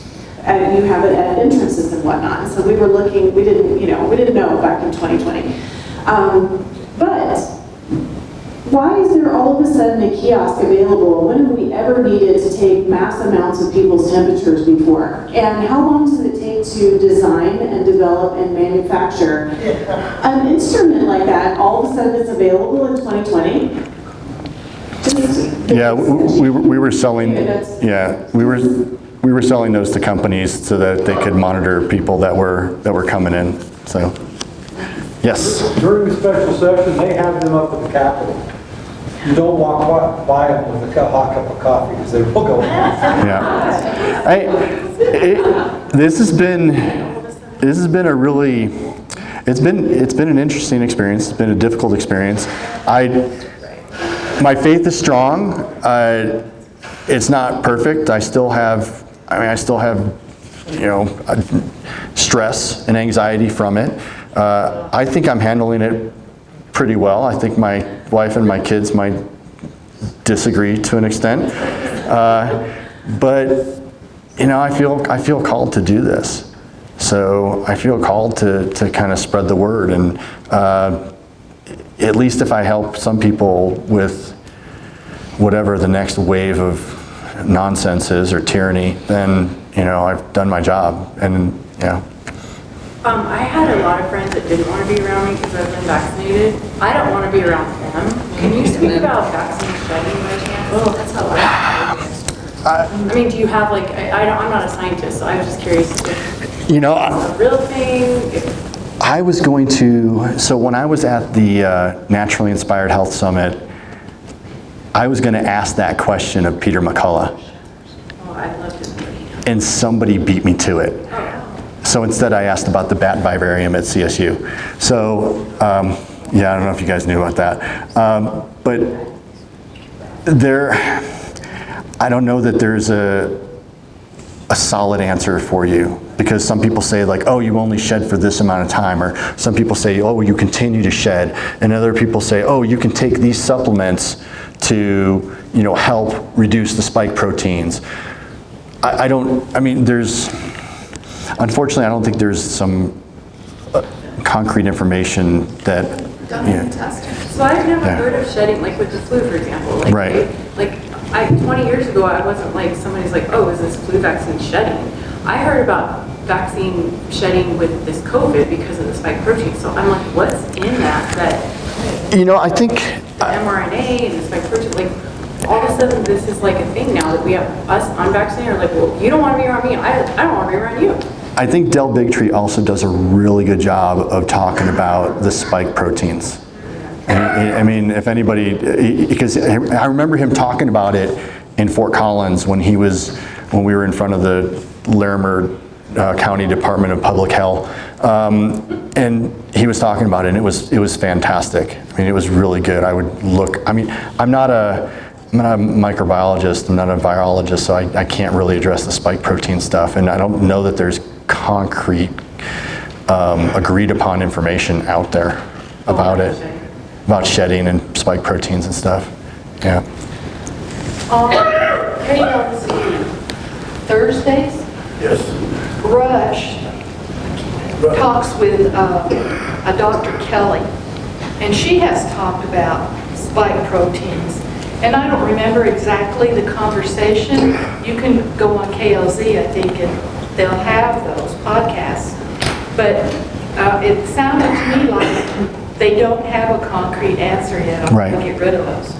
And you have it at entrances and whatnot. And so we were looking, we didn't know back in 2020. But why is there all of a sudden a kiosk available? When have we ever needed to take mass amounts of people's temperatures before? And how long does it take to design and develop and manufacture an instrument like that? All of a sudden it's available in 2020? Yeah, we were selling. Yeah, we were selling those to companies so that they could monitor people that were coming in. So, yes. During the special session, they have them up at the Capitol. You don't walk by them with a hot cup of coffee because they will go off. Yeah. This has been a really, it's been an interesting experience. It's been a difficult experience. My faith is strong. It's not perfect. I still have stress and anxiety from it. I think I'm handling it pretty well. I think my wife and my kids might disagree to an extent. But, you know, I feel called to do this. So I feel called to kind of spread the word. And at least if I help some people with whatever the next wave of nonsense is or tyranny, then, you know, I've done my job. And, you know. I had a lot of friends that didn't want to be around me because I've been vaccinated. I don't want to be around them. Can you speak about vaccine shedding by chance? Oh, that's how I mean, do you have like, I'm not a scientist, so I was just curious if You know, it's a real thing. I was going to, so when I was at the Naturally Inspired Health Summit, I was going to ask that question of Peter McCullough. Oh, I'd love to. And somebody beat me to it. So instead I asked about the bat vivarium at CSU. So, yeah, I don't know if you guys knew about that. But I don't know that there's a solid answer for you, because some people say like, oh, you only shed for this amount of time, or some people say, oh, you continue to shed, and other people say, oh, you can take these supplements to, you know, help reduce the spike proteins. Unfortunately, I don't think there's some concrete information that, So I've never heard of shedding, like with the flu, for example. Like, Right. 20 years ago, I wasn't like, somebody's like, oh, is this flu vaccine shedding? I heard about vaccine shedding with this COVID because of the spike protein. So I'm like, what's in that you know, I think, the mRNA and the spike protein, like, all of a sudden this is like a thing now that we have us unvaccinated are like, well, you don't want to be around me, I don't want to be around you. I think Del Bigtree also does a really good job of talking about the spike proteins. And, I mean, if anybody, because I remember him talking about it in Fort Collins when we were in front of the Larimer County Department of Public Health, and he was talking about it, and it was fantastic. I mean, it was really good. I'm not a microbiologist, I'm not a virologist, so I can't really address the spike protein stuff, and I don't know that there's concrete, agreed upon information out there about it, about shedding and spike proteins and stuff. Yeah. Hey, on Thursdays, Yes. Rush talks with a Dr. Kelly, and she has talked about spike proteins. And I don't remember exactly the conversation. You can go on KLZ, I think, and they'll have those podcasts. But it sounded to me like they don't have a concrete answer yet on how to get rid of those.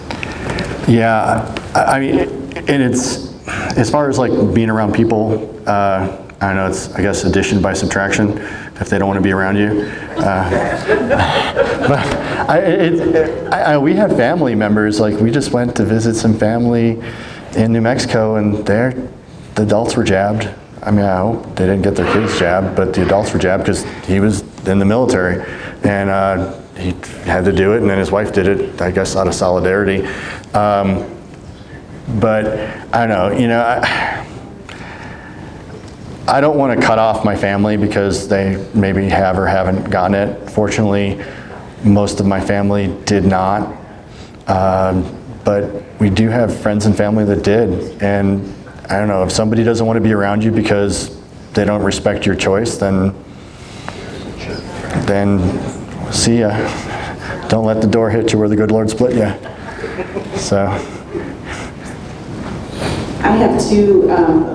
Yeah, I mean, and it's, as far as like being around people, I don't know, it's, I guess, addition by subtraction, if they don't want to be around you. But we have family members, like we just went to visit some family in New Mexico, and the adults were jabbed. I mean, I hope they didn't get their kids jabbed, but the adults were jabbed because he was in the military, and he had to do it, and then his wife did it, I guess, out of solidarity. But I don't know, you know, I don't want to cut off my family because they maybe have or haven't gotten it. Fortunately, most of my family did not. But we do have friends and family that did. And I don't know, if somebody doesn't want to be around you because they don't respect your choice, then see ya. Don't let the door hit you where the good Lord split you. So. I have two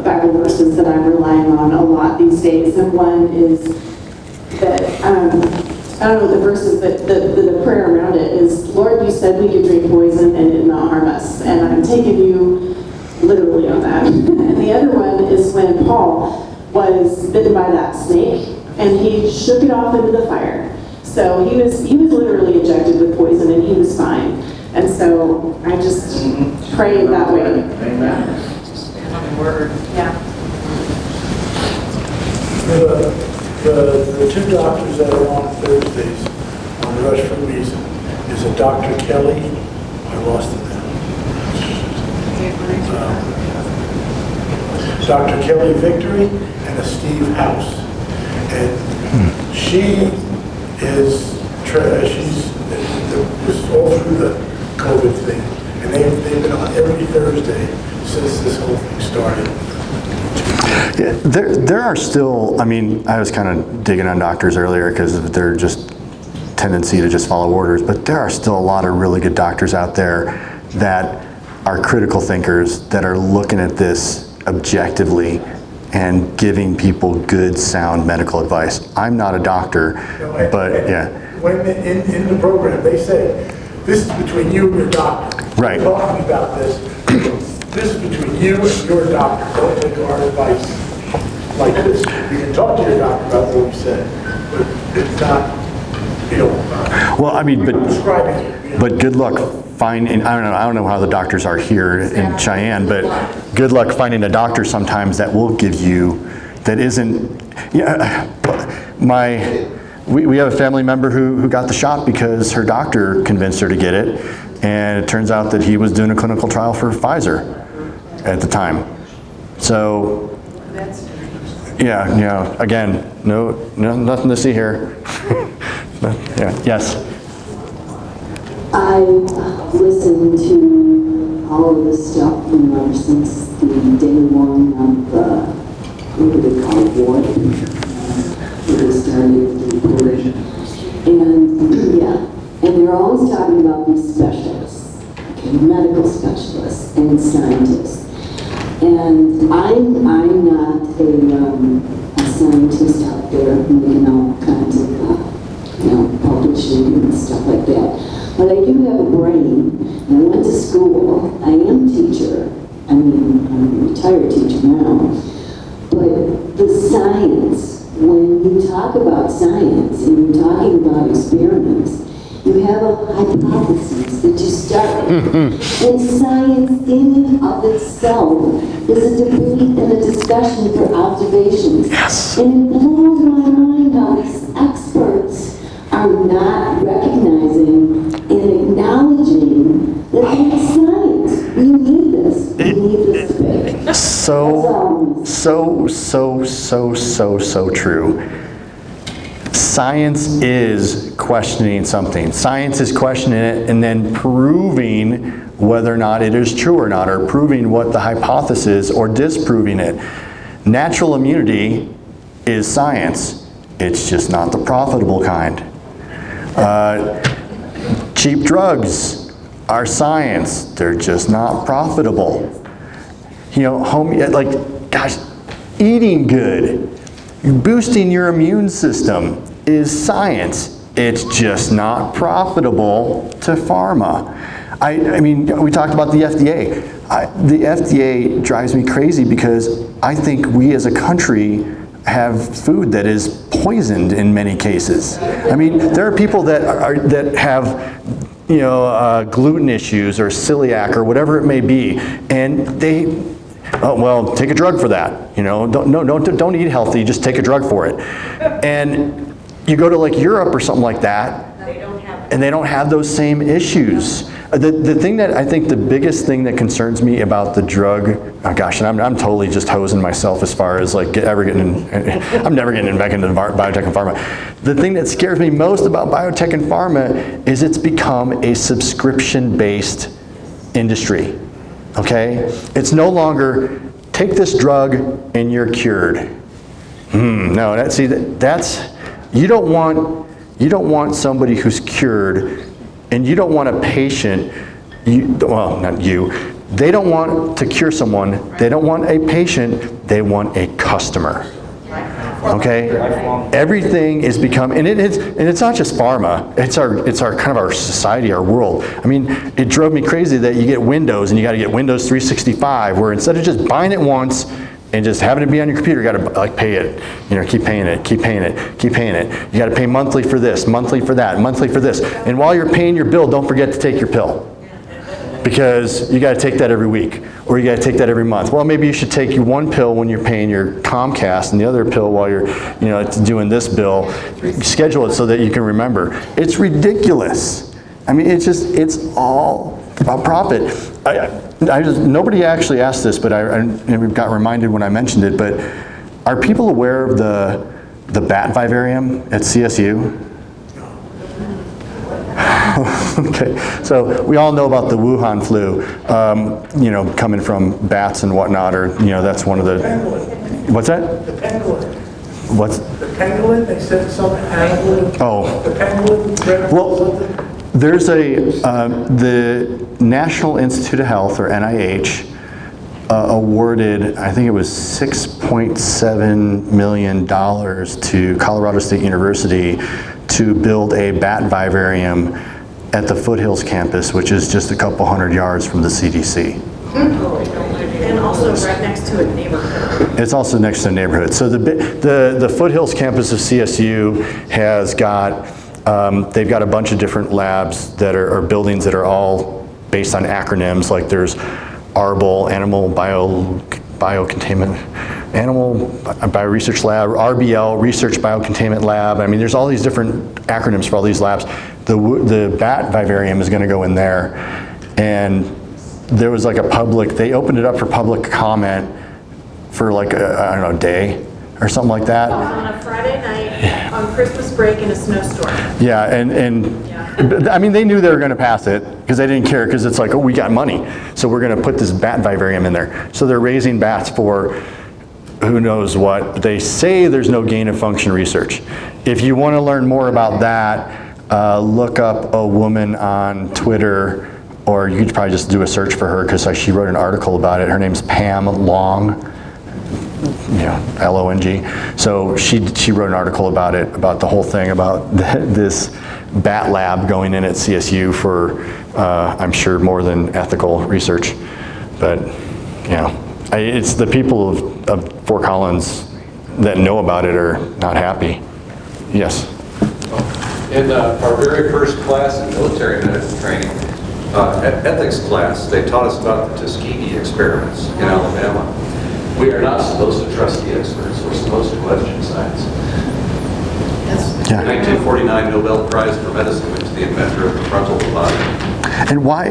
Bible verses that I'm relying on a lot these days, and one is that, I don't know the verses, but the prayer around it is, Lord, you said we could drink poison and it did not harm us, and I'm taking you literally on that. And the other one is when Paul was bitten by that snake, and he shook it off into the fire. So he was literally injected with poison, and he was fine. And so I just pray that way. Amen. Word. Yeah. The two doctors that are on Thursdays on Rush for Reason is a Dr. Kelly, I lost it now. Dr. Kelly Victory and a Steve House. And she is, she's all through the COVID thing. And they've been on every Thursday since this whole thing started. Yeah, there are still, I mean, I was kind of digging on doctors earlier because of their just tendency to just follow orders, but there are still a lot of really good doctors out there that are critical thinkers that are looking at this objectively and giving people good, sound medical advice. I'm not a doctor, but yeah. When in the program, they say, this is between you and your doctor. Right. We're talking about this. This is between you and your doctor. Don't take our advice like this. You can talk to your doctor about what we said, but it's not, you know. Well, I mean, prescribing it. You know? but good luck finding, I don't know how the doctors are here in Cheyenne, but good luck finding a doctor sometimes that will give you, that isn't, yeah, we have a family member who got the shot because her doctor convinced her to get it, and it turns out that he was doing a clinical trial for Pfizer at the time. So, yeah, again, no, nothing to see here. Yeah, yes. I've listened to all of this stuff, you know, since the day one of the, what do they call it, war, where they started the reporting. And, yeah, and they're always talking about these specialists, okay, medical specialists and scientists. And I'm not a scientist out there making all kinds of, publishing and stuff like that. But I do have a brain, and I went to school. I am a teacher. I mean, I'm a retired teacher now. But the science, when you talk about science and you're talking about experiments, you have a hypothesis that you start. And science in and of itself is a debate and a discussion for observations. Yes. And it blows my mind how these experts are not recognizing and acknowledging that it's science. We need this. We need this debate. So true. Science is questioning something. Science is questioning it and then proving whether or not it is true or not, or proving what the hypothesis or disproving it. Natural immunity is science. It's just not the profitable kind. Cheap drugs are science. They're just not profitable. You know, gosh, eating good, boosting your immune system is science. It's just not profitable to pharma. I mean, we talked about the FDA. The FDA drives me crazy because I think we as a country have food that is poisoned in many cases. I mean, there are people that have, gluten issues or celiac or whatever it may be, and they, oh well, take a drug for that. You know, don't eat healthy. Just take a drug for it. And you go to like Europe or something like that, and they don't have those same issues. The thing that I think the biggest thing that concerns me about the drug, oh gosh, and I'm totally just hosing myself as far as like I'm never getting back into biotech and pharma. The thing that scares me most about biotech and pharma is it's become a subscription-based industry, okay? It's no longer, take this drug and you're cured. No, that's, you don't want somebody who's cured. And you don't want a patient, well, not you, they don't want to cure someone, they don't want a patient, they want a customer. Okay? Everything is become, and it's not just pharma, it's our kind of our society, our world. I mean, it drove me crazy that you get Windows and you gotta get Windows 365, where instead of just buying it once, and just having it be on your computer, you gotta like pay it. Keep paying it, keep paying it, keep paying it. You gotta pay monthly for this, monthly for that, monthly for this. And while you're paying your bill, don't forget to take your pill. Because you gotta take that every week, or you gotta take that every month. Well, maybe you should take one pill when you're paying your Comcast and the other pill while you're doing this bill. Schedule it so that you can remember. It's ridiculous. I mean, it's all about profit. Nobody actually asked this, but I got reminded when I mentioned it, but are people aware of the bat vivarium at CSU? Okay, so we all know about the Wuhan flu, you know, coming from bats and whatnot, or, you know, that's one of the, Pangolin, what's that? the pangolin. What's, The pangolin, they said some pangolin. oh. The pangolin, red Well, something. there's the National Institute of Health, or NIH, awarded, I think it was $6.7 million to Colorado State University to build a bat vivarium at the Foothills campus, which is just a couple hundred yards from the CDC. And also right next to a neighborhood. It's also next to a neighborhood. So the Foothills campus of CSU has got, they've got a bunch of different labs that are buildings that are all based on acronyms, like there's ARBL, Animal Biocontainment, Animal Bioresearch Lab, RBL, Research Biocontainment Lab. I mean, there's all these different acronyms for all these labs. The bat vivarium is going to go in there, and there was like a public, they opened it up for public comment for like I don't know, a day or something like that. On a Friday night, on Christmas break in a snowstorm. Yeah, and I mean, they knew they were going to pass it because they didn't care, because it's like, oh, we got money, so we're going to put this bat vivarium in there. So they're raising bats for who knows what. They say there's no gain of function research. If you want to learn more about that, look up a woman on Twitter, or you could probably just do a search for her, because she wrote an article about it. Her name's Pam Long. L-O-N-G. So she wrote an article about it, about the whole thing, about this bat lab going in at CSU for, I'm sure, more than ethical research. But, it's the people of Fort Collins that know about it are not happy. Yes? In our very first class in military medicine training, ethics class, they taught us about the Tuskegee experiments in Alabama. We are not supposed to trust the experts. We're supposed to question science. Yeah. 1949 Nobel Prize for Medicine went to the inventor of the frontal lobotomy. And why,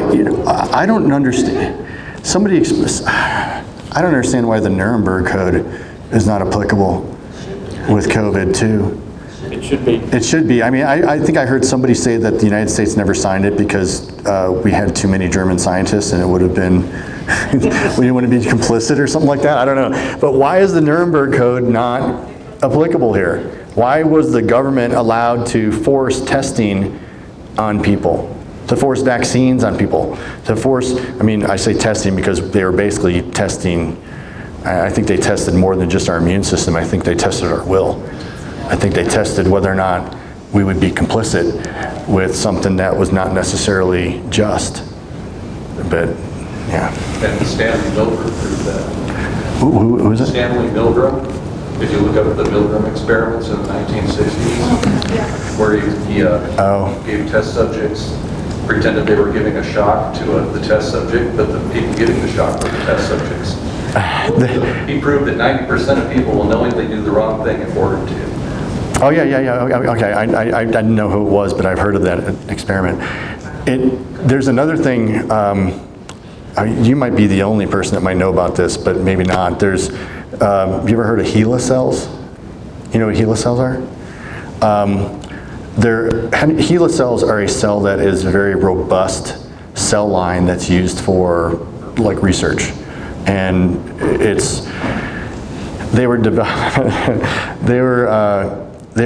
I don't understand. I don't understand why the Nuremberg Code is not applicable with COVID too. It should be. It should be. I mean, I think I heard somebody say that the United States never signed it because we had too many German scientists, and it would have been, we didn't want to be complicit or something like that. I don't know. But why is the Nuremberg Code not applicable here? Why was the government allowed to force testing on people? To force vaccines on people? To force, I mean, I say testing because they were basically testing, I think they tested more than just our immune system. I think they tested our will. I think they tested whether or not we would be complicit with something that was not necessarily just. But, yeah. And Stanley Milgram proved that. Who is it? Stanley Milgram. If you look up the Milgram experiments in the 1960s, where he gave test subjects, pretended they were giving a shock to the test subject, but the people giving the shock were the test subjects. He proved that 90% of people will knowingly do the wrong thing if ordered to. Oh, yeah, okay. I didn't know who it was, but I've heard of that experiment. There's another thing, you might be the only person that might know about this, but maybe not. There's, have you ever heard of HeLa cells? You know what HeLa cells are? HeLa cells are a cell that is a very robust cell line that's used for like research. And they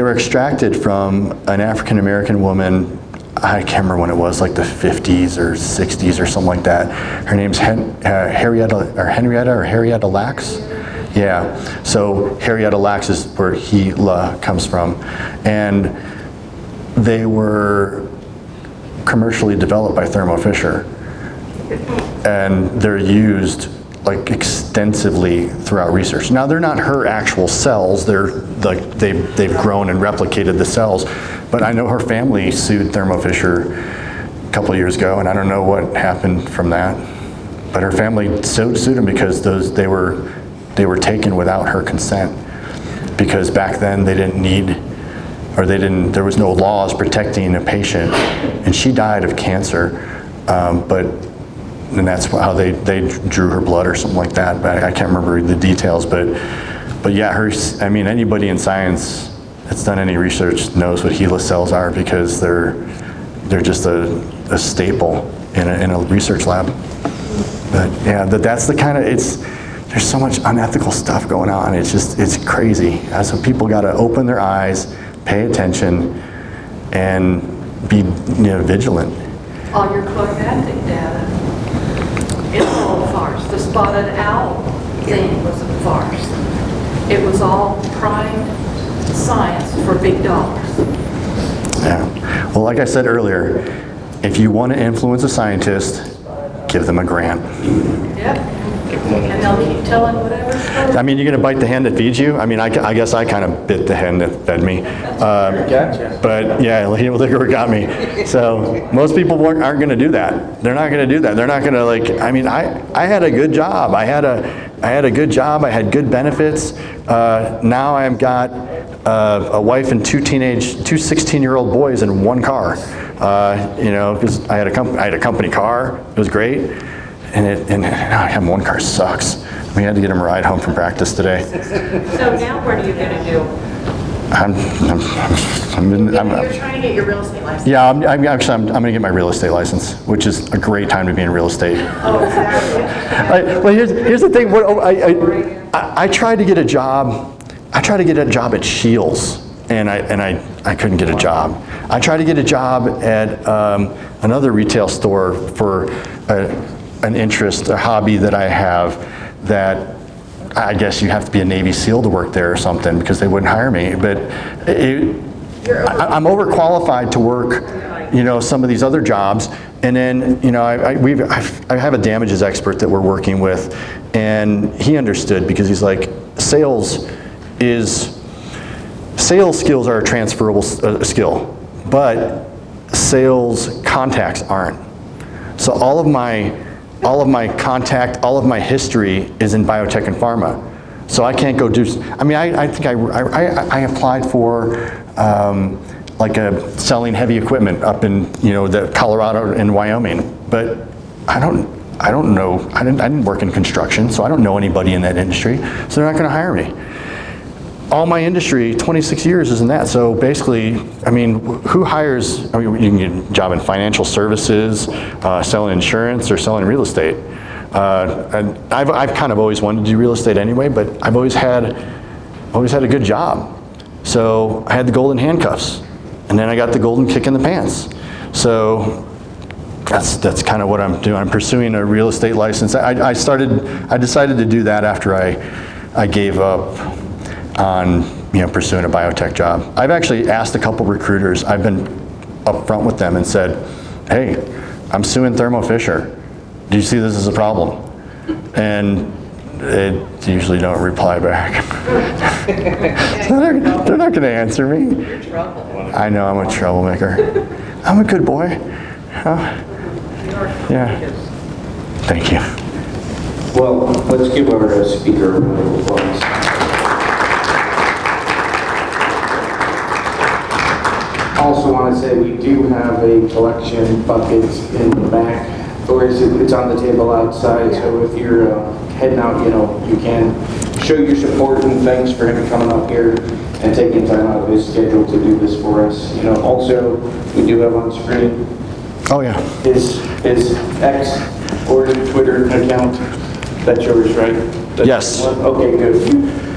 were extracted from an African American woman. I can't remember when it was, like the 50s or 60s or something like that. Her name's Henrietta Lacks. Yeah, so Henrietta Lacks is where HeLa comes from. And they were commercially developed by Thermo Fisher. And they're used like extensively throughout research. Now they're not her actual cells, they're like they've grown and replicated the cells, but I know her family sued Thermo Fisher a couple of years ago, and I don't know what happened from that. But her family sued them because they were taken without her consent, because back then they didn't need, or there was no laws protecting a patient, and she died of cancer, and that's how they drew her blood or something like that. But I can't remember the details. But yeah, I mean, anybody in science that's done any research knows what HeLa cells are, because they're they're just a staple in a research lab. But yeah, that's the kind of, there's so much unethical stuff going on. It's crazy. So people got to open their eyes, pay attention, and be vigilant. All your climatic data, it's all a farce. The spotted owl thing was a farce. It was all primed science for big dollars. Yeah. Well, like I said earlier, if you want to influence a scientist, give them a grant. Yep. And they'll keep telling whatever story. I mean, you're going to bite the hand that feeds you. I mean, I guess I kind of bit the hand that fed me. Gotcha. But yeah, look where it got me. So most people aren't going to do that. They're not going to do that. They're not going to I mean, I had a good job. I had a good job. I had good benefits. Now I've got a wife and two 16-year-old boys in one car. Because I had a company car. It was great. And now having one car sucks. We had to get him a ride home from practice today. So now what are you gonna do? You're trying to get your real estate license. Yeah, I'm going to get my real estate license, which is a great time to be in real estate. Oh, exactly. Well, here's the thing. I tried to get a job. I tried to get a job at Scheels, and I couldn't get a job. I tried to get a job at another retail store for an interest, a hobby that I have that I guess you have to be a Navy SEAL to work there or something because they wouldn't hire me. But I'm overqualified to work, some of these other jobs. And then, I have a damages expert that we're working with, and he understood because he's like, sales skills are a transferable skill, but sales contacts aren't. So all of my contact, all of my history is in biotech and pharma. So I can't go do, I think I applied for selling heavy equipment up in, the Colorado and Wyoming, but I don't know, I didn't work in construction, so I don't know anybody in that industry, so they're not gonna hire me. All my industry, 26 years is in that. So basically, who hires, you can get a job in financial services, selling insurance, or selling real estate. And I've kind of always wanted to do real estate anyway, but I've always had a good job. So I had the golden handcuffs, and then I got the golden kick in the pants. So that's kind of what I'm doing. I'm pursuing a real estate license. I decided to do that after I gave up on pursuing a biotech job. I've actually asked a couple recruiters, I've been upfront with them and said, hey, I'm suing Thermo Fisher. Do you see this as a problem? And they usually don't reply back. So they're not going to answer me. You're trouble. I know I'm a troublemaker. I'm a good boy. Yeah. Thank you. Well, let's give our speaker a round of applause. I also want to say we do have a collection bucket in the back, or it's on the table outside, so if you're heading out, you can show your support and thanks for him coming up here and taking time out of his schedule to do this for us. Also, we do have on screen his X or Twitter account. That's yours, right? Yes. Okay, good.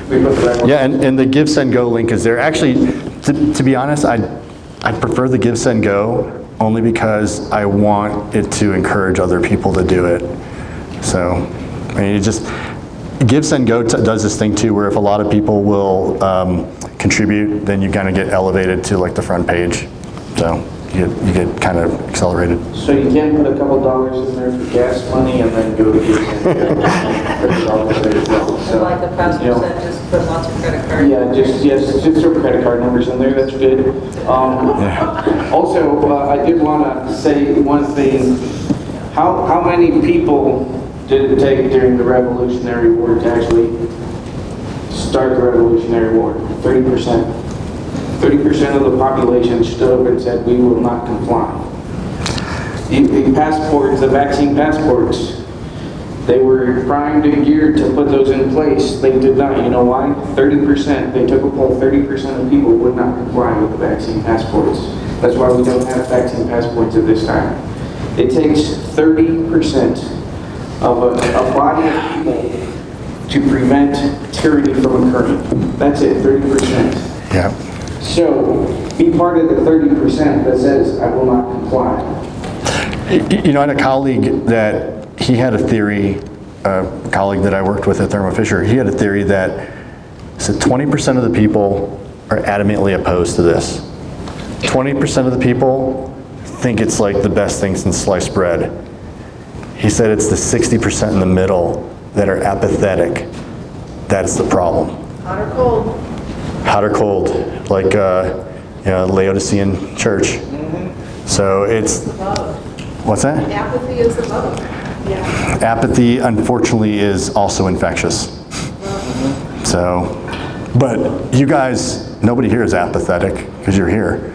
We put the right one. Yeah, and the Give, Send, Go link is there. Actually, to be honest, I prefer the Give, Send, Go only because I want it to encourage other people to do it. So, Give, Send, Go does this thing too, where if a lot of people will contribute, then you kind of get elevated to the front page. So you get kind of accelerated. So you can put a couple dollars in there for gas money and then go to Give, Send, Go. So like the pastor said, just put lots of credit cards. Yeah, just throw credit card numbers in there, that's good. Also, I did want to say one thing. How many people did it take during the Revolutionary War to actually start the Revolutionary War? 30%. 30% of the population stood up and said, we will not comply. The passports, the vaccine passports, they were primed and geared to put those in place. They did not. You know why? 30%. They took a poll. 30% of people would not comply with the vaccine passports. That's why we don't have vaccine passports at this time. It takes 30% of a body of people to prevent tyranny from occurring. That's it, 30%. Yeah. So be part of the 30% that says, I will not comply. You know, I had a colleague that he had a theory, a colleague that I worked with at Thermo Fisher, he had a theory that said 20% of the people are adamantly opposed to this. 20% of the people think it's like the best thing since sliced bread. He said it's the 60% in the middle that are apathetic. That's the problem. Hot or cold? Hot or cold, like Laodicean church. So it's, what's that? Apathy is above. Yeah. Apathy, unfortunately, is also infectious. So, but you guys, nobody here is apathetic because you're here.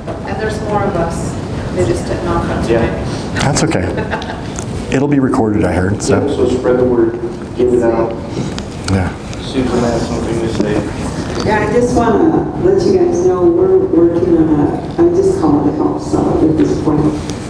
And there's more of us. They just didn't all come tonight. That's okay. It'll be recorded, I heard. So, So spread the word, give it out. yeah. Susan has something to say. Yeah, I just want to let you guys know we're working on I just call it the health summit at this point.